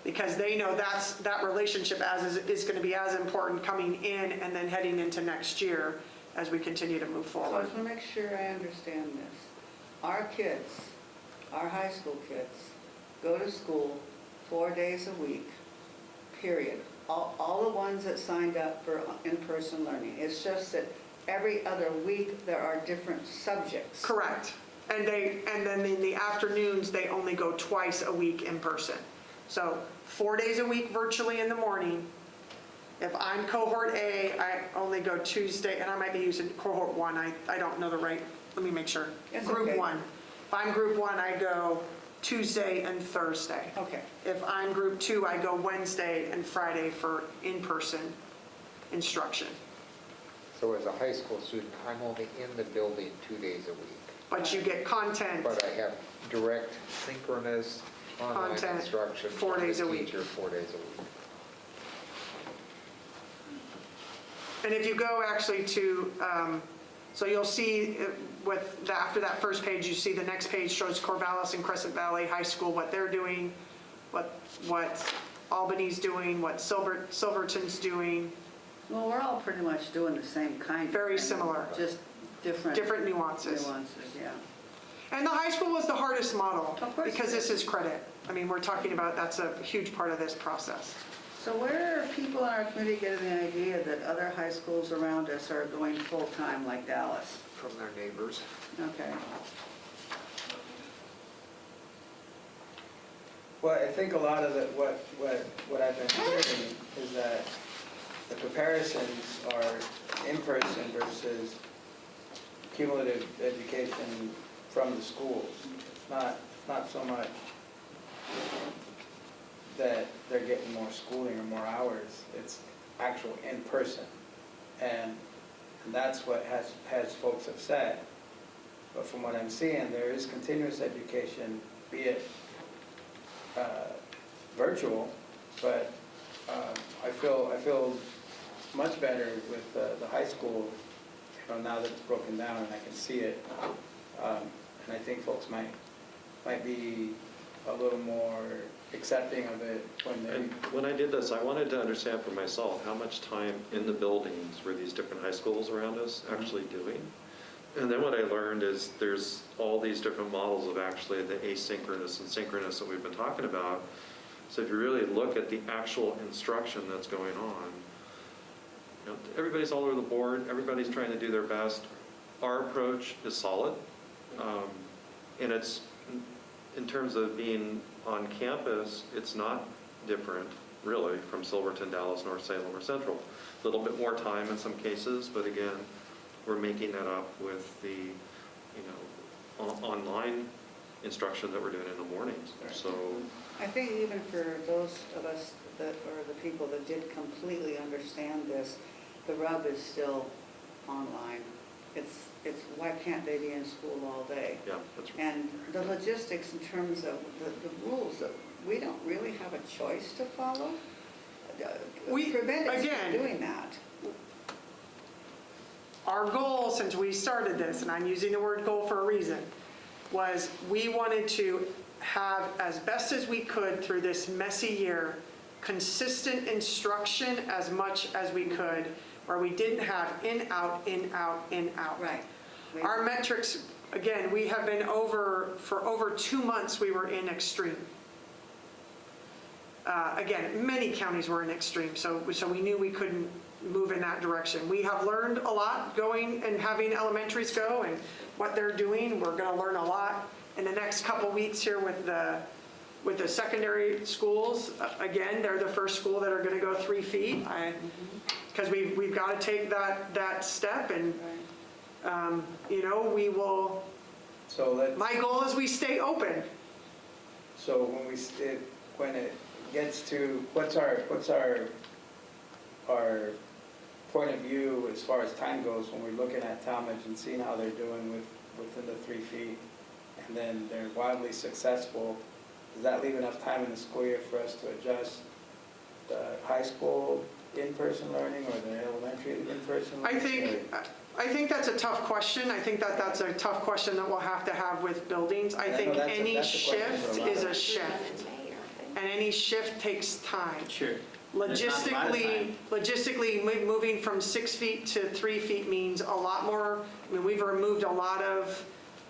Because they know that relationship is going to be as important coming in and then heading into next year as we continue to move So I forward. just want to make sure I understand this. Our kids, our high school kids, go to school 4 days a week, period. All the ones that signed up for in-person learning. It's just that every other week there are different subjects. Correct. And then in the afternoons, they only go twice a week in person. So 4 days a week virtually in the morning. If I'm cohort A, I only go Tuesday, and I might be using cohort 1. I don't know the right, let me make sure. It's Group okay. 1. If I'm group 1, I go Tuesday and Thursday. Okay. If I'm group 2, I go Wednesday and Friday for in-person instruction. So as a high school student, I'm only in the building 2 days a week, But you get content. but I have direct synchronous online Content, instruction 4 from days the a week. teacher 4 days a week. And if you go actually to, so you'll see after that first page, you see the next page shows Corvallis and Crescent Valley High School, what they're doing, what Albany's doing, what Silverton's doing. Well, we're all pretty much doing the same kind of Very thing, similar. Just different nuances. Yeah. And the high school was the hardest model. Of course Because it this is credit. I mean, we're talking about, that's a huge part of this process. So where are people in our community getting the idea that other high schools around us are going full-time like Dallas? From their neighbors. Okay. Well, I think a lot of what I've been hearing is that the comparisons are in-person versus cumulative education from the schools. It's not so much that they're getting more schooling or more hours, it's actual in-person. And that's what has folks upset. But from what I'm seeing, there is continuous education, be it virtual, but I feel much better with the high school, now that it's broken down and I can see it. And I think folks might be a little more accepting of it when they... And when I did this, I wanted to understand for myself how much time in the buildings were these different high schools around us actually doing. And then what I learned is there's all these different models of actually the asynchronous and synchronous that we've been talking about. So if you really look at the actual instruction that's going on, everybody's all over the board, everybody's trying to do their best. Our approach is solid, and it's, in terms of being on campus, it's not different, really, from Silverton, Dallas, North Salem, or Central. A little bit more time in some cases, but again, we're making that up with the, online instruction that we're doing in the mornings. So I think even for those of us that, or the people that did completely understand this, the rub is still online. It's why can't they be in school all day? yeah, that's right. And the logistics in terms of the rules, that we don't really have a choice to follow. Prevent us from doing that. Our goal, since we started this, and I'm using the word goal for a reason, was we wanted to have, as best as we could through this messy year, consistent instruction as much as we could, where we didn't have in, out, in, out, in, out. Right. Our metrics, again, we have been for over 2 months, we were in extreme. Again, many counties were in extreme, so we knew we couldn't move in that direction. We have learned a lot going and having elementaries go and what they're doing. We're going to learn a lot in the next couple weeks here with the secondary schools. Again, they're the first school that are going to go 3 feet. Because we've got to take that step, and we will. So my goal is we stay open. So when it gets to what's our point of view as far as time goes, when we're looking at Talmadge and seeing how they're doing within the 3 feet, and then they're wildly successful, does that leave enough time in the school year for us to adjust the high school in-person learning or the elementary in-person learning? I think that's a tough question. I think that's a tough question that we'll have to have with buildings. I think any shift is a shift, and any shift takes time. Sure. Logistically, moving from 6 feet to 3 feet means a lot more. I mean, we've removed a lot of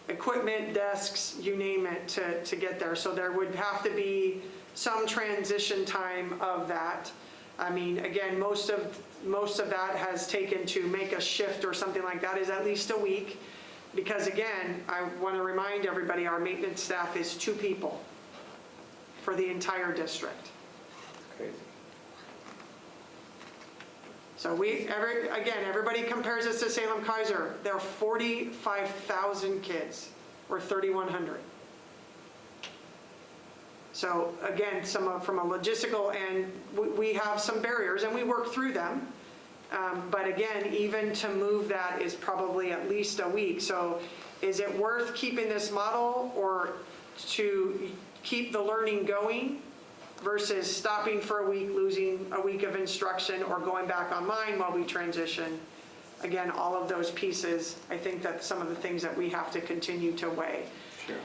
equipment, desks, you name it, to get there. So there would have to be some transition time of that. I mean, again, most of that has taken to make a shift or something like that is at least a week. Because again, I want to remind everybody, our maintenance staff is 2 people for the entire district. Crazy. So everybody compares us to Salem Kaiser. There are 45,000 kids, or 3,100. So again, from a logistical end, we have some barriers and we work through them. But again, even to move that is probably at least a week. So is it worth keeping this model, or to keep the learning going versus stopping for a week, losing a week of instruction, or going back online while we transition? Again, all of those pieces, I think that's some of the things that we have to continue to weigh. Sure.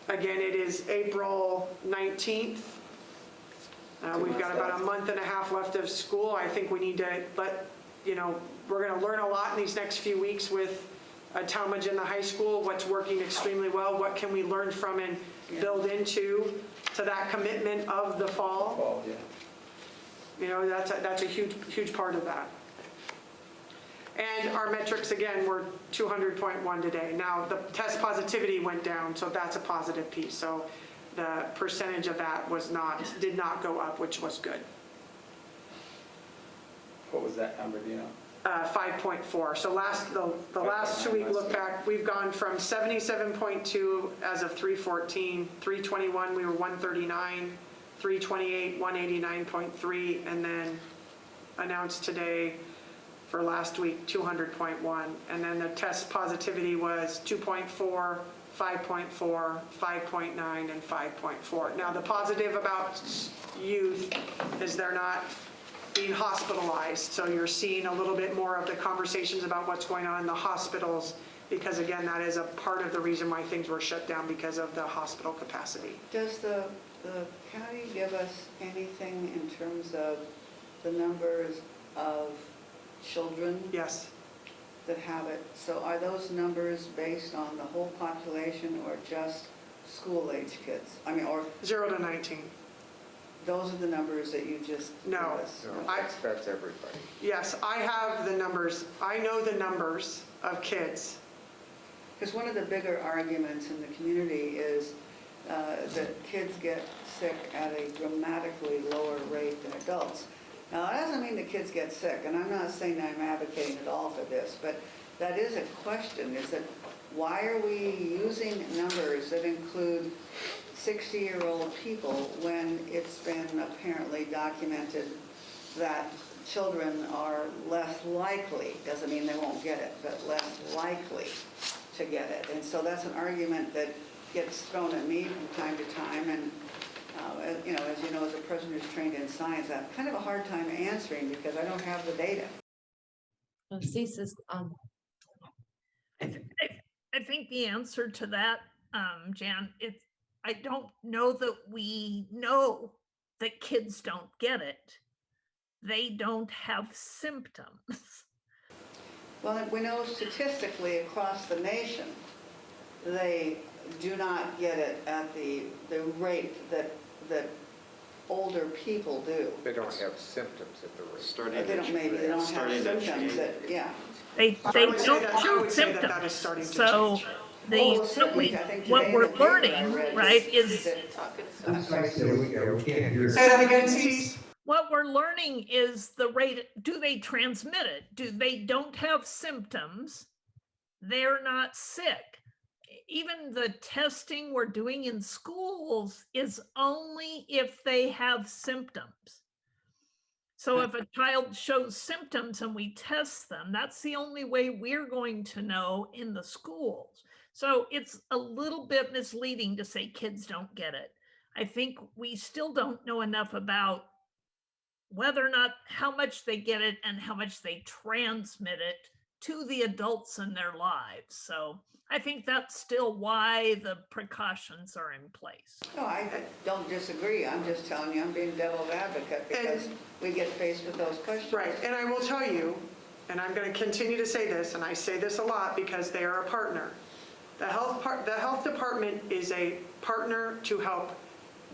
Again, it is April 19th. We've got about a month and a half left of school. I think we need to let we're going to learn a lot in these next few weeks with Talmadge in the high school, what's working extremely well, what can we learn from and build into that commitment of the fall. Fall, yeah. That's a huge part of that. And our metrics, again, were 200.1 today. Now, the test positivity went down, so that's a positive piece. So the percentage of that did not go up, which was good. What was that number, do you know? 5.4. So the last 2 week look back, we've gone from 77.2 as of 3/14, 3/21 we were 139, 3/28 189.3, and then announced today for last week 200.1, and then the test positivity was 2.4, 5.4, 5.9, and 5.4. Now the positive about youth is they're not being hospitalized, so you're seeing a little bit more of the conversations about what's going on in the hospitals, because again, that is a part of the reason why things were shut down, because of the hospital capacity. Does the county give us anything in terms of the numbers of children Yes. that have it? So are those numbers based on the whole population or just school-age kids? I mean, or 0 to 19. those are the numbers that you just gave No. us? No, that's everybody. Yes, I have the numbers. I know the numbers of kids. Because one of the bigger arguments in the community is that kids get sick at a dramatically lower rate than adults. Now, that doesn't mean the kids get sick, and I'm not saying I'm advocating at all for this, but that is a question, is that why are we using numbers that include 60-year-old people when it's been apparently documented that children are less likely, doesn't mean they won't get it, but less likely to get it. And so that's an argument that gets thrown at me from time to time, and as you know, as a person who's trained in science, I have kind of a hard time answering because I don't have the data. I think the answer to that, Jan, I don't know that we know that kids don't get it. They don't have symptoms. Well, we know statistically across the nation, they do not get it at the rate that older people do. They don't have symptoms at the rate. Starting Or they don't have starting to symptoms change. that, yeah. They I would say don't that- I have would say that that is symptoms. starting to So Well, certainly, I think what today we're in the paper I learning, read right, is that- Talking I'm stuff. sorry, we can't hear. Say that again, Cece. what we're learning is the rate. Do they transmit it? Do they don't have symptoms? They're not sick. Even the testing we're doing in schools is only if they have symptoms. So if a child shows symptoms and we test them, that's the only way we're going to know in the schools. So it's a little bit misleading to say kids don't get it. I think we still don't know enough about whether or not how much they get it and how much they transmit it to the adults in their lives. So I think that's still why the precautions are in place. No, I don't disagree. I'm just telling you, I'm being devil's advocate because we get faced with those questions. Right, and I will tell you, and I'm going to continue to say this, and I say this a lot because they are a partner. The health department is a partner to help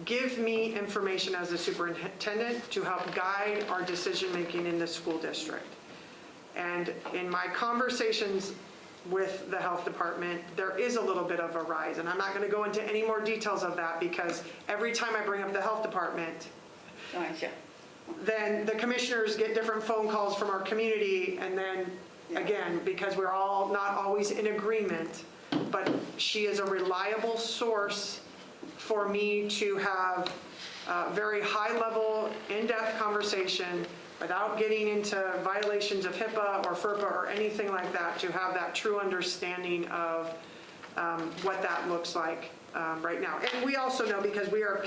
give me information as a superintendent to help guide our decision-making in the school district. And in my conversations with the health department, there is a little bit of a rise. And I'm not going to go into any more details of that because every time I bring up the health department, Gotcha. then the commissioners get different phone calls from our community. And then again, because we're all not always in agreement, but she is a reliable source for me to have a very high-level, in-depth conversation without getting into violations of HIPAA or FERPA or anything like that, to have that true understanding of what that looks like right now. And we also know, because we are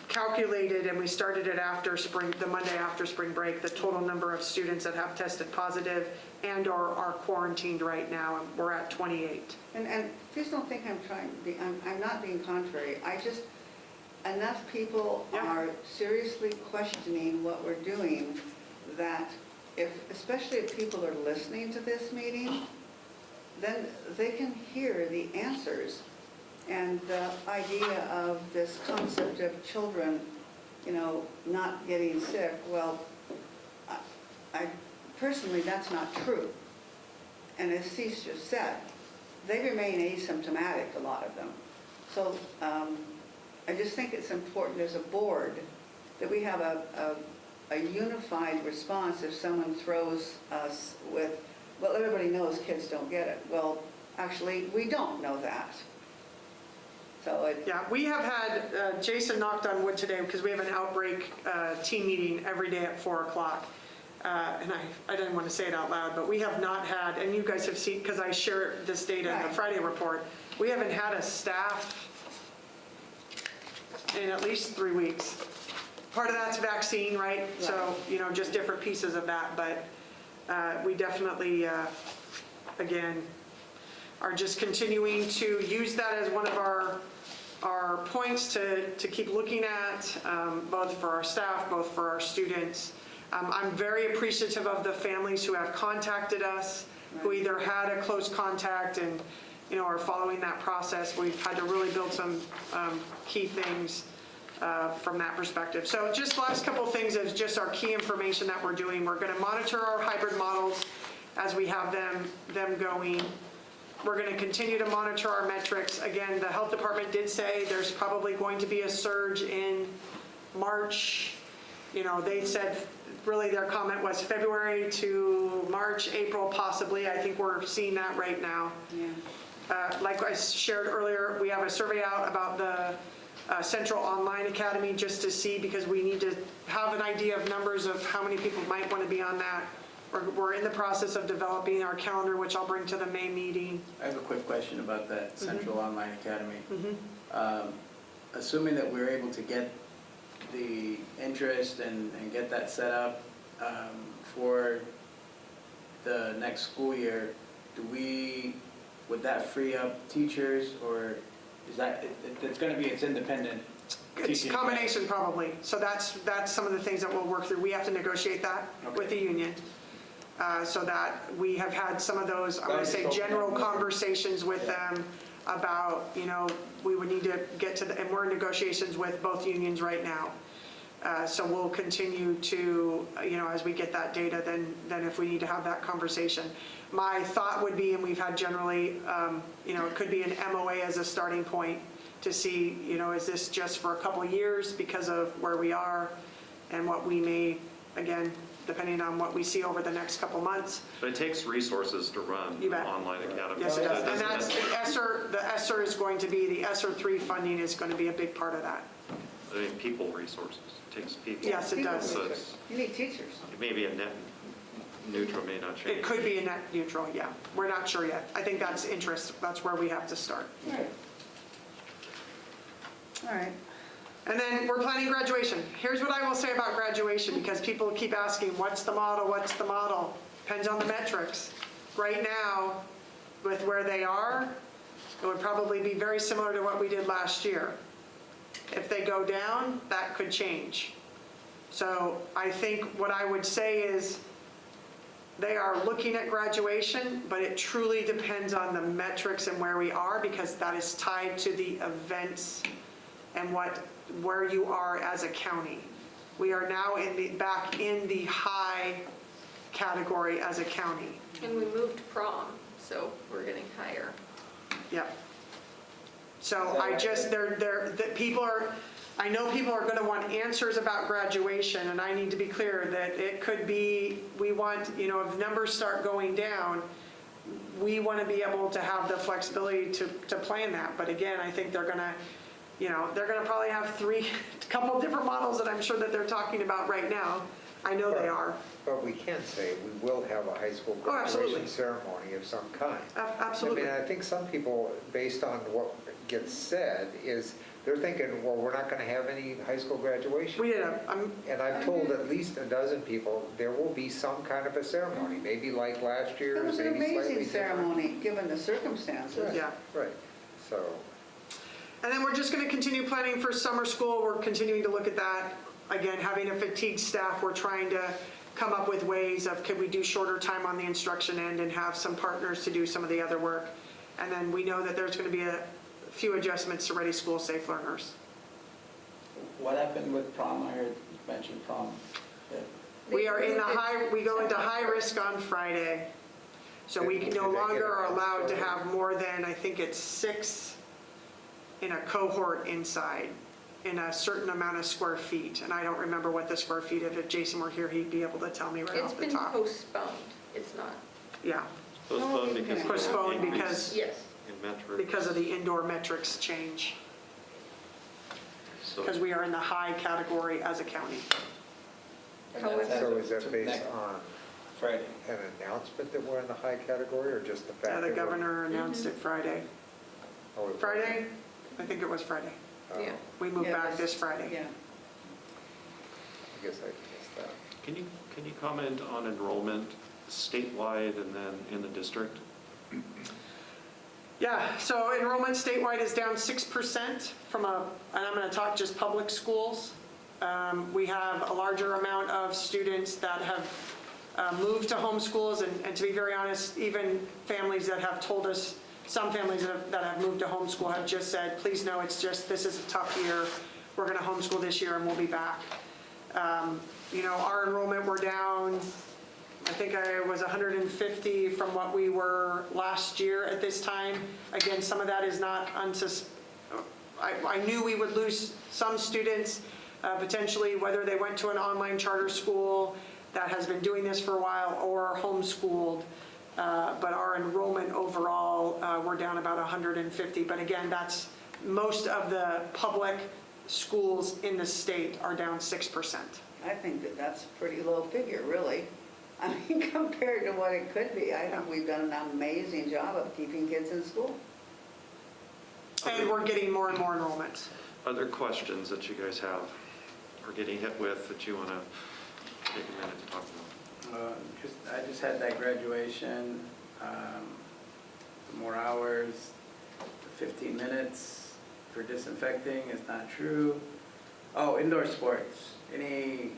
calculated, and we started it after the Monday after spring break, the total number of students that have tested positive and or are quarantined right now, and we're at 28. And please don't think I'm not being contrary. Enough people Yeah. are seriously questioning what we're doing that especially if people are listening to this meeting, then they can hear the answers and the idea of this concept of children, not getting sick. Well, I personally, that's not true. And as Cease just said, they remain asymptomatic, a lot of them. So I just think it's important as a board that we have a unified response if someone throws us with, well, everybody knows kids don't get it. Well, actually, we don't know that. So Yeah, we have had, Jason knocked on wood today because we have an outbreak team meeting every day at 4 o'clock. And I didn't want to say it out loud, but we have not had, and you guys have seen, because I share this data in the Right. Friday report, we haven't had a staff in at least 3 weeks. Part of that's vaccine, right? So, just different pieces of that, but we definitely, again, are just continuing to use that as one of our points to keep looking at, both for our staff, both for our students. I'm very appreciative of the families who have contacted us, who either had a close contact and, are following that process. We've had to really build some key things from that perspective. So just last couple things is just our key information that we're doing. We're going to monitor our hybrid models as we have them going. We're going to continue to monitor our metrics. Again, the health department did say there's probably going to be a surge in March. They said really their comment was February to March, April possibly. I think we're seeing that right now. yeah. Like I shared earlier, we have a survey out about the Central Online Academy just to see, because we need to have an idea of numbers of how many people might want to be on that. We're in the process of developing our calendar, which I'll bring to the May meeting. I have a quick question about that Central Online Academy. Mm-hmm. Assuming that we're able to get the interest and get that set up for the next school year, would that free up teachers, or is that, it's independent? It's a combination probably. So that's some of the things that we'll work through. We have to negotiate that with the union. So that we have had some of those, I'm going to say, general conversations with them about, we would need to get to and we're in negotiations with both unions right now. So we'll continue to, as we get that data, then if we need to have that conversation. My thought would be, and we've had generally, it could be an MOA as a starting point to see, is this just for a couple of years because of where we are and what we may, again, depending on what we see over the next couple months. But it takes resources to run You an bet. online academy. Yes, it So does. And doesn't that's the ESSER is going to be, the ESSER 3 funding is going to be a big part of that. people resources. It takes people. Yes, it does. So it's, You need teachers. it may be a net neutral, may not change. It could be a net neutral, yeah. We're not sure yet. I think that's interest. That's where we have to start. Right. All right. And then we're planning graduation. Here's what I will say about graduation, because people keep asking, what's the model? What's the model? Depends on the metrics. Right now, with where they are, it would probably be very similar to what we did last year. If they go down, that could change. So I think what I would say is they are looking at graduation, but it truly depends on the metrics and where we are, because that is tied to the events and where you are as a county. We are now back in the high category as a county. And we moved prom, so we're getting higher. Yep. So I just, I know people are going to want answers about graduation, and I need to be clear that it could be, we want, if numbers start going down, we want to be able to have the flexibility to plan that. But again, I think they're going to, they're going to probably have a couple different models that I'm sure that they're talking about right now. I know they are. But we can say we will have a high school Oh, absolutely. graduation ceremony of some kind. Absolutely. I think some people, based on what gets said, is they're thinking, well, we're not going to have any high school graduation. We did And I've told at least a dozen people there will be some kind of a ceremony, maybe like last year's, It was an maybe slightly amazing different. ceremony, given the circumstances. Yeah. Right. So, And then we're just going to continue planning for summer school. We're continuing to look at that. Again, having a fatigued staff, we're trying to come up with ways of, could we do shorter time on the instruction end and have some partners to do some of the other work? And then we know that there's going to be a few adjustments to Ready School Safe Learners. What happened with prom? I heard you mention prom. Yeah. We are in we go into high risk on Friday. So we no longer are allowed to have more than, I think it's 6 in a cohort inside, in a certain amount of square feet. And I don't remember what the square feet of. If Jason were here, he'd be able to tell me right It's off the been top. postponed, it's not, Yeah, Postponed because of postponed increase because, yes. in metrics. because of the indoor metrics change. So- Because we are in the high category as a county. And that's However- as So of is that based next on Friday. an announcement that we're in the high category, or just the fact Yeah, that the we're- governor announced it Friday. Oh, it- Friday? I think it was Friday. Oh, Yeah. We moved Yeah, back this Friday. Yeah. I guess I missed that. Can you comment on enrollment statewide and then in the district? Yeah, so enrollment statewide is down 6% and I'm going to talk just public schools. We have a larger amount of students that have moved to homeschools, and to be very honest, even families that have told us, some families that have moved to homeschool have just said, please know it's just, this is a tough year. We're going to homeschool this year and we'll be back. Our enrollment, we're down, I think I was 150 from what we were last year at this time. Again, some of that is not I knew we would lose some students, potentially, whether they went to an online charter school that has been doing this for a while or homeschooled. But our enrollment overall, we're down about 150. But again, that's most of the public schools in the state are down 6%. I think that that's a pretty low figure, really. I mean, compared to what it could be, I think we've done an amazing job of keeping kids in school. And we're getting more and more enrollments. Other questions that you guys have or getting hit with that you want to take a minute to talk about? I just had that graduation, more hours, 15 minutes for disinfecting is not true. Oh, indoor sports, any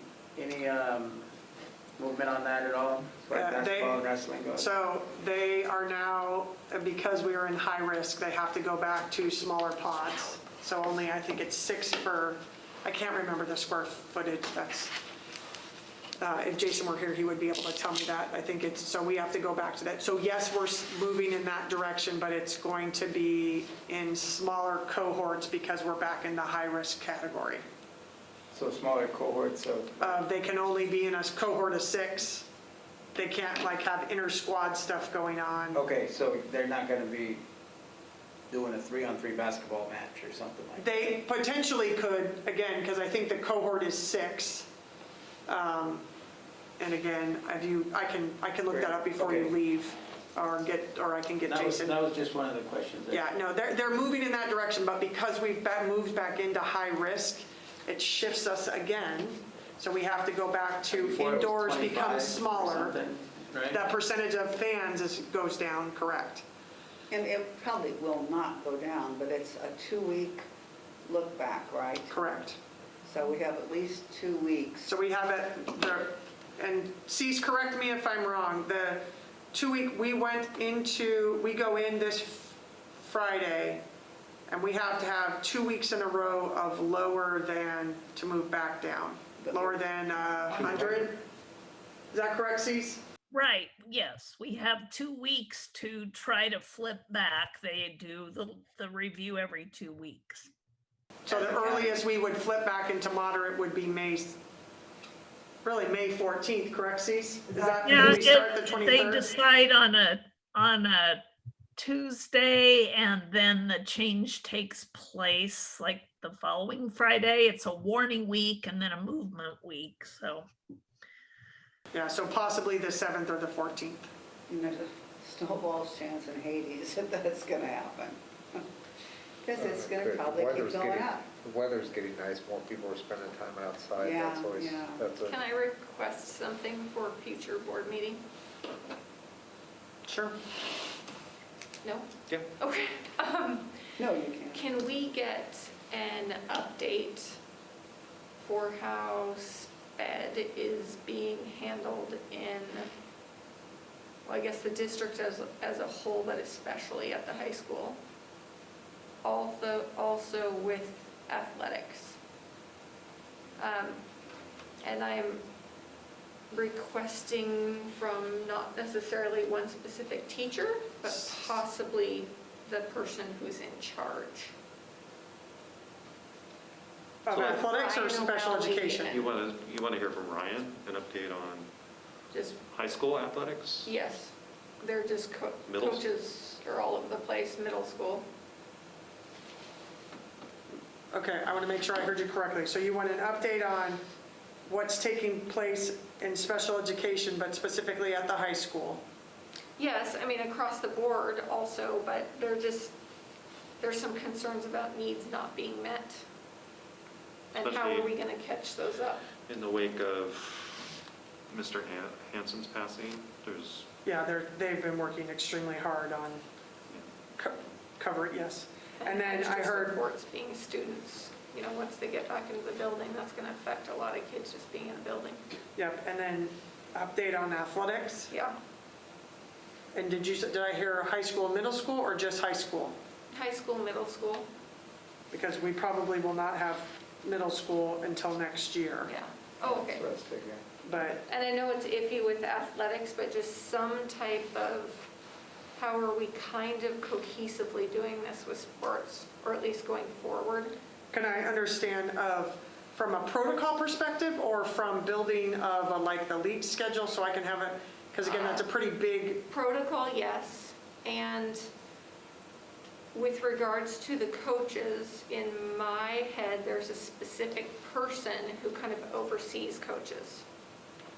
movement on that at all? As far as basketball and wrestling goes? So they are now, because we are in high risk, they have to go back to smaller pods. So only, I think it's 6 for, I can't remember the square footage. That's, if Jason were here, he would be able to tell me that. I think it's, so we have to go back to that. So yes, we're moving in that direction, but it's going to be in smaller cohorts because we're back in the high risk category. So smaller cohorts of, They can only be in a cohort of 6. They can't have inter squad stuff going on. okay, so they're not going to be doing a 3-on-3 basketball match or something like that? They potentially could, again, because I think the cohort is 6. And again, I can look that up before you Okay. leave, or I can get Jason. That was just one of the questions. Yeah, no, they're moving in that direction, but because we've moved back into high risk, it shifts us again. So we have to go back to Before it was indoors 25 becomes or smaller. something, right? That percentage of fans goes down, correct? And it probably will not go down, but it's a 2-week look back, right? Correct. So we have at least 2 weeks. So we have it, and C's, correct me if I'm wrong, the 2-week, we go in this Friday, and we have to have 2 weeks in a row of lower than to move back down, lower than 100? Is that correct, C's? Right, yes. We have 2 weeks to try to flip back. They do the review every 2 weeks. So the earliest we would flip back into moderate would be May 14th, correct, C's? Is that, Yeah, we start the they 23rd? decide on a Tuesday, and then the change takes place like the following Friday. It's a warning week and then a movement week, so. Yeah, so possibly the 7th or the 14th. And there's a snowball's chance in Hades that that's going to happen. Because it's going to Good. probably keep Weather's going getting- up. The weather's getting nice, more people are spending time outside. Yeah, That's always, yeah. that's a, Can I request something for a future board meeting? Sure. No? Yeah. Okay. No, you can't. Can we get an update for how ed is being handled in, well, I guess the district as a whole, but especially at the high school. Also with athletics. And I'm requesting from not necessarily one specific teacher, but possibly the person who's in charge. Of athletics or Ryan special O'Malley education? and- You want to hear from Ryan, an update on Just, high school athletics? yes, they're just Middle? coaches are all over the place, middle school. Okay, I want to make sure I heard you correctly. So you want an update on what's taking place in special education, but specifically at the high school? Yes, I mean, across the board also, but there's some concerns about needs not being met. And how are we going to catch those up? In the wake of Mr. Hansen's passing, there's, Yeah, they've been working extremely hard on cover it, yes. And then I extra heard, supports being students, once they get back into the building, that's going to affect a lot of kids just being in the building. yep, and then update on athletics. Yeah, And did I hear high school, middle school, or just high school? high school, middle school, Because we probably will not have middle school until next year. yeah. Oh, okay. That's what I was figuring. But, And I know it's iffy with athletics, but just some type of, how are we kind of cohesively doing this with sports, or at least going forward? can I understand from a protocol perspective or from building of like the league schedule so I can have it, because again, that's a pretty big, Protocol, yes, and with regards to the coaches, in my head, there's a specific person who kind of oversees coaches.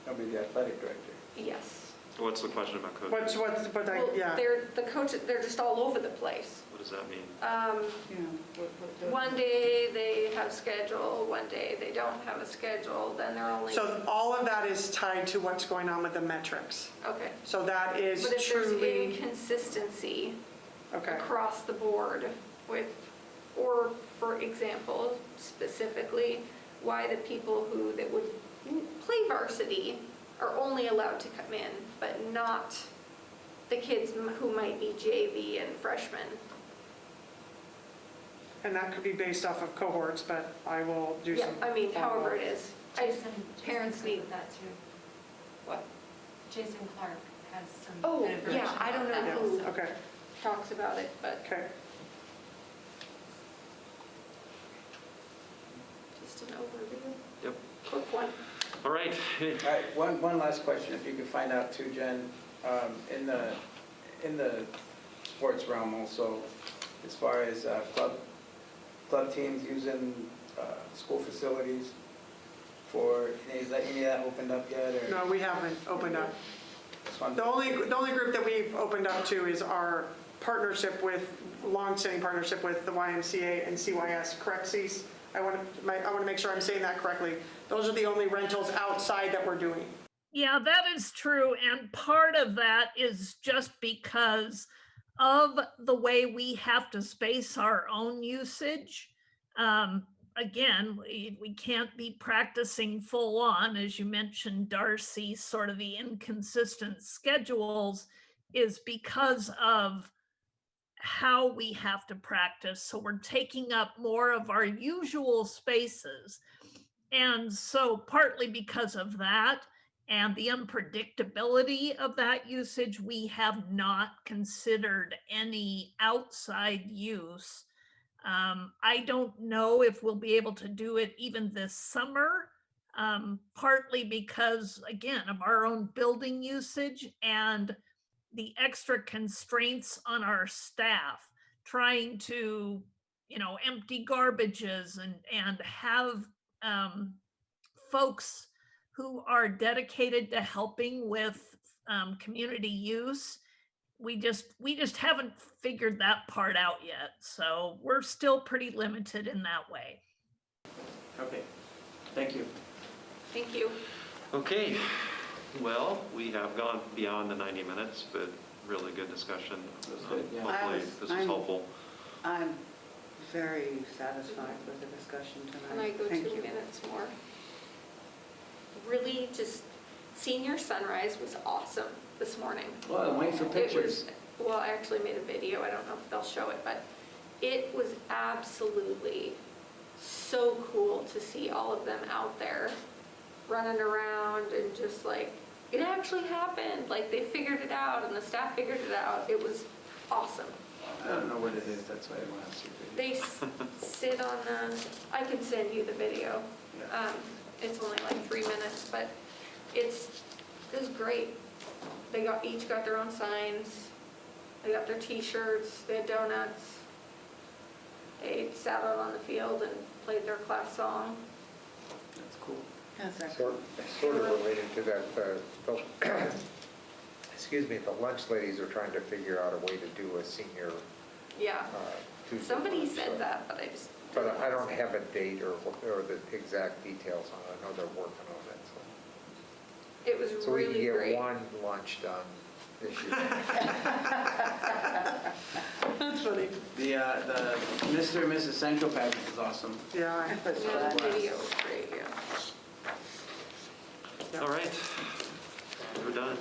That'll be the athletic director. Yes. what's the question about coaches? Well, yeah. the coaches, they're just all over the place. What does that mean? One day they have schedule, one day they don't have a schedule, then they're only, So all of that is tied to what's going on with the metrics. okay. So that is But if there's truly, inconsistency okay. across the board with, or for example, specifically, why the people that would play varsity are only allowed to come in, but not the kids who might be JV and freshmen. And that could be based off of cohorts, but I will do Yeah, some. I mean, however it is. Parents need, Jason that too. what? Jason Clark has some. Oh, information yeah, I don't about know that who also. Okay, talks about it, but okay. just an overview, Yep. quick one. All right. All right, one last question, if you could find out too, Jen, in the sports realm also, as far as club teams using school facilities for, is any of that opened up yet, or? No, we haven't opened up. Just wanted The to- only group that we've opened up to is our partnership with, long-standing partnership with the YMCA and CYS, correct, Cease? I want to make sure I'm saying that correctly. Those are the only rentals outside that we're doing. Yeah, that is true. And part of that is just because of the way we have to space our own usage. Again, we can't be practicing full on, as you mentioned, Darcy, sort of the inconsistent schedules is because of how we have to practice. So we're taking up more of our usual spaces. And so partly because of that and the unpredictability of that usage, we have not considered any outside use. I don't know if we'll be able to do it even this summer, partly because, again, of our own building usage and the extra constraints on our staff, trying to, empty garbages and have folks who are dedicated to helping with community use. We just haven't figured that part out yet. So we're still pretty limited in that way. Okay, thank you. Thank you. Okay, well, we have gone beyond the 90 minutes, but really good discussion. That's good, yeah. Hopefully this was helpful. I'm very satisfied with the discussion tonight. Can I go Thank 2 you. minutes more? really just, senior sunrise was awesome this morning. Well, I'm waiting for It pictures. was, well, I actually made a video, I don't know if they'll show it, but it was absolutely so cool to see all of them out there running around and just like, it actually happened, like they figured it out and the staff figured it out. It was awesome. I don't know what it is, that's why I want to see videos. They sit on the, I can send you the video. Yeah. It's only like 3 minutes, but it was great. They each got their own signs, they got their t-shirts, they had donuts. They sat out on the field and played their class song. That's cool. Sort of related to that, excuse me, the lunch ladies are trying to figure out a way to do a senior Yeah, Tuesday. somebody lunch, so- said that, but I just. But I don't have a date or the exact details on it. I know they're working on it, so. It was So we can really get great. one lunch done this year. That's funny. The Mr. and Mrs. Central package is awesome. Yeah. Yeah, the video was great, yeah. All right, we're done.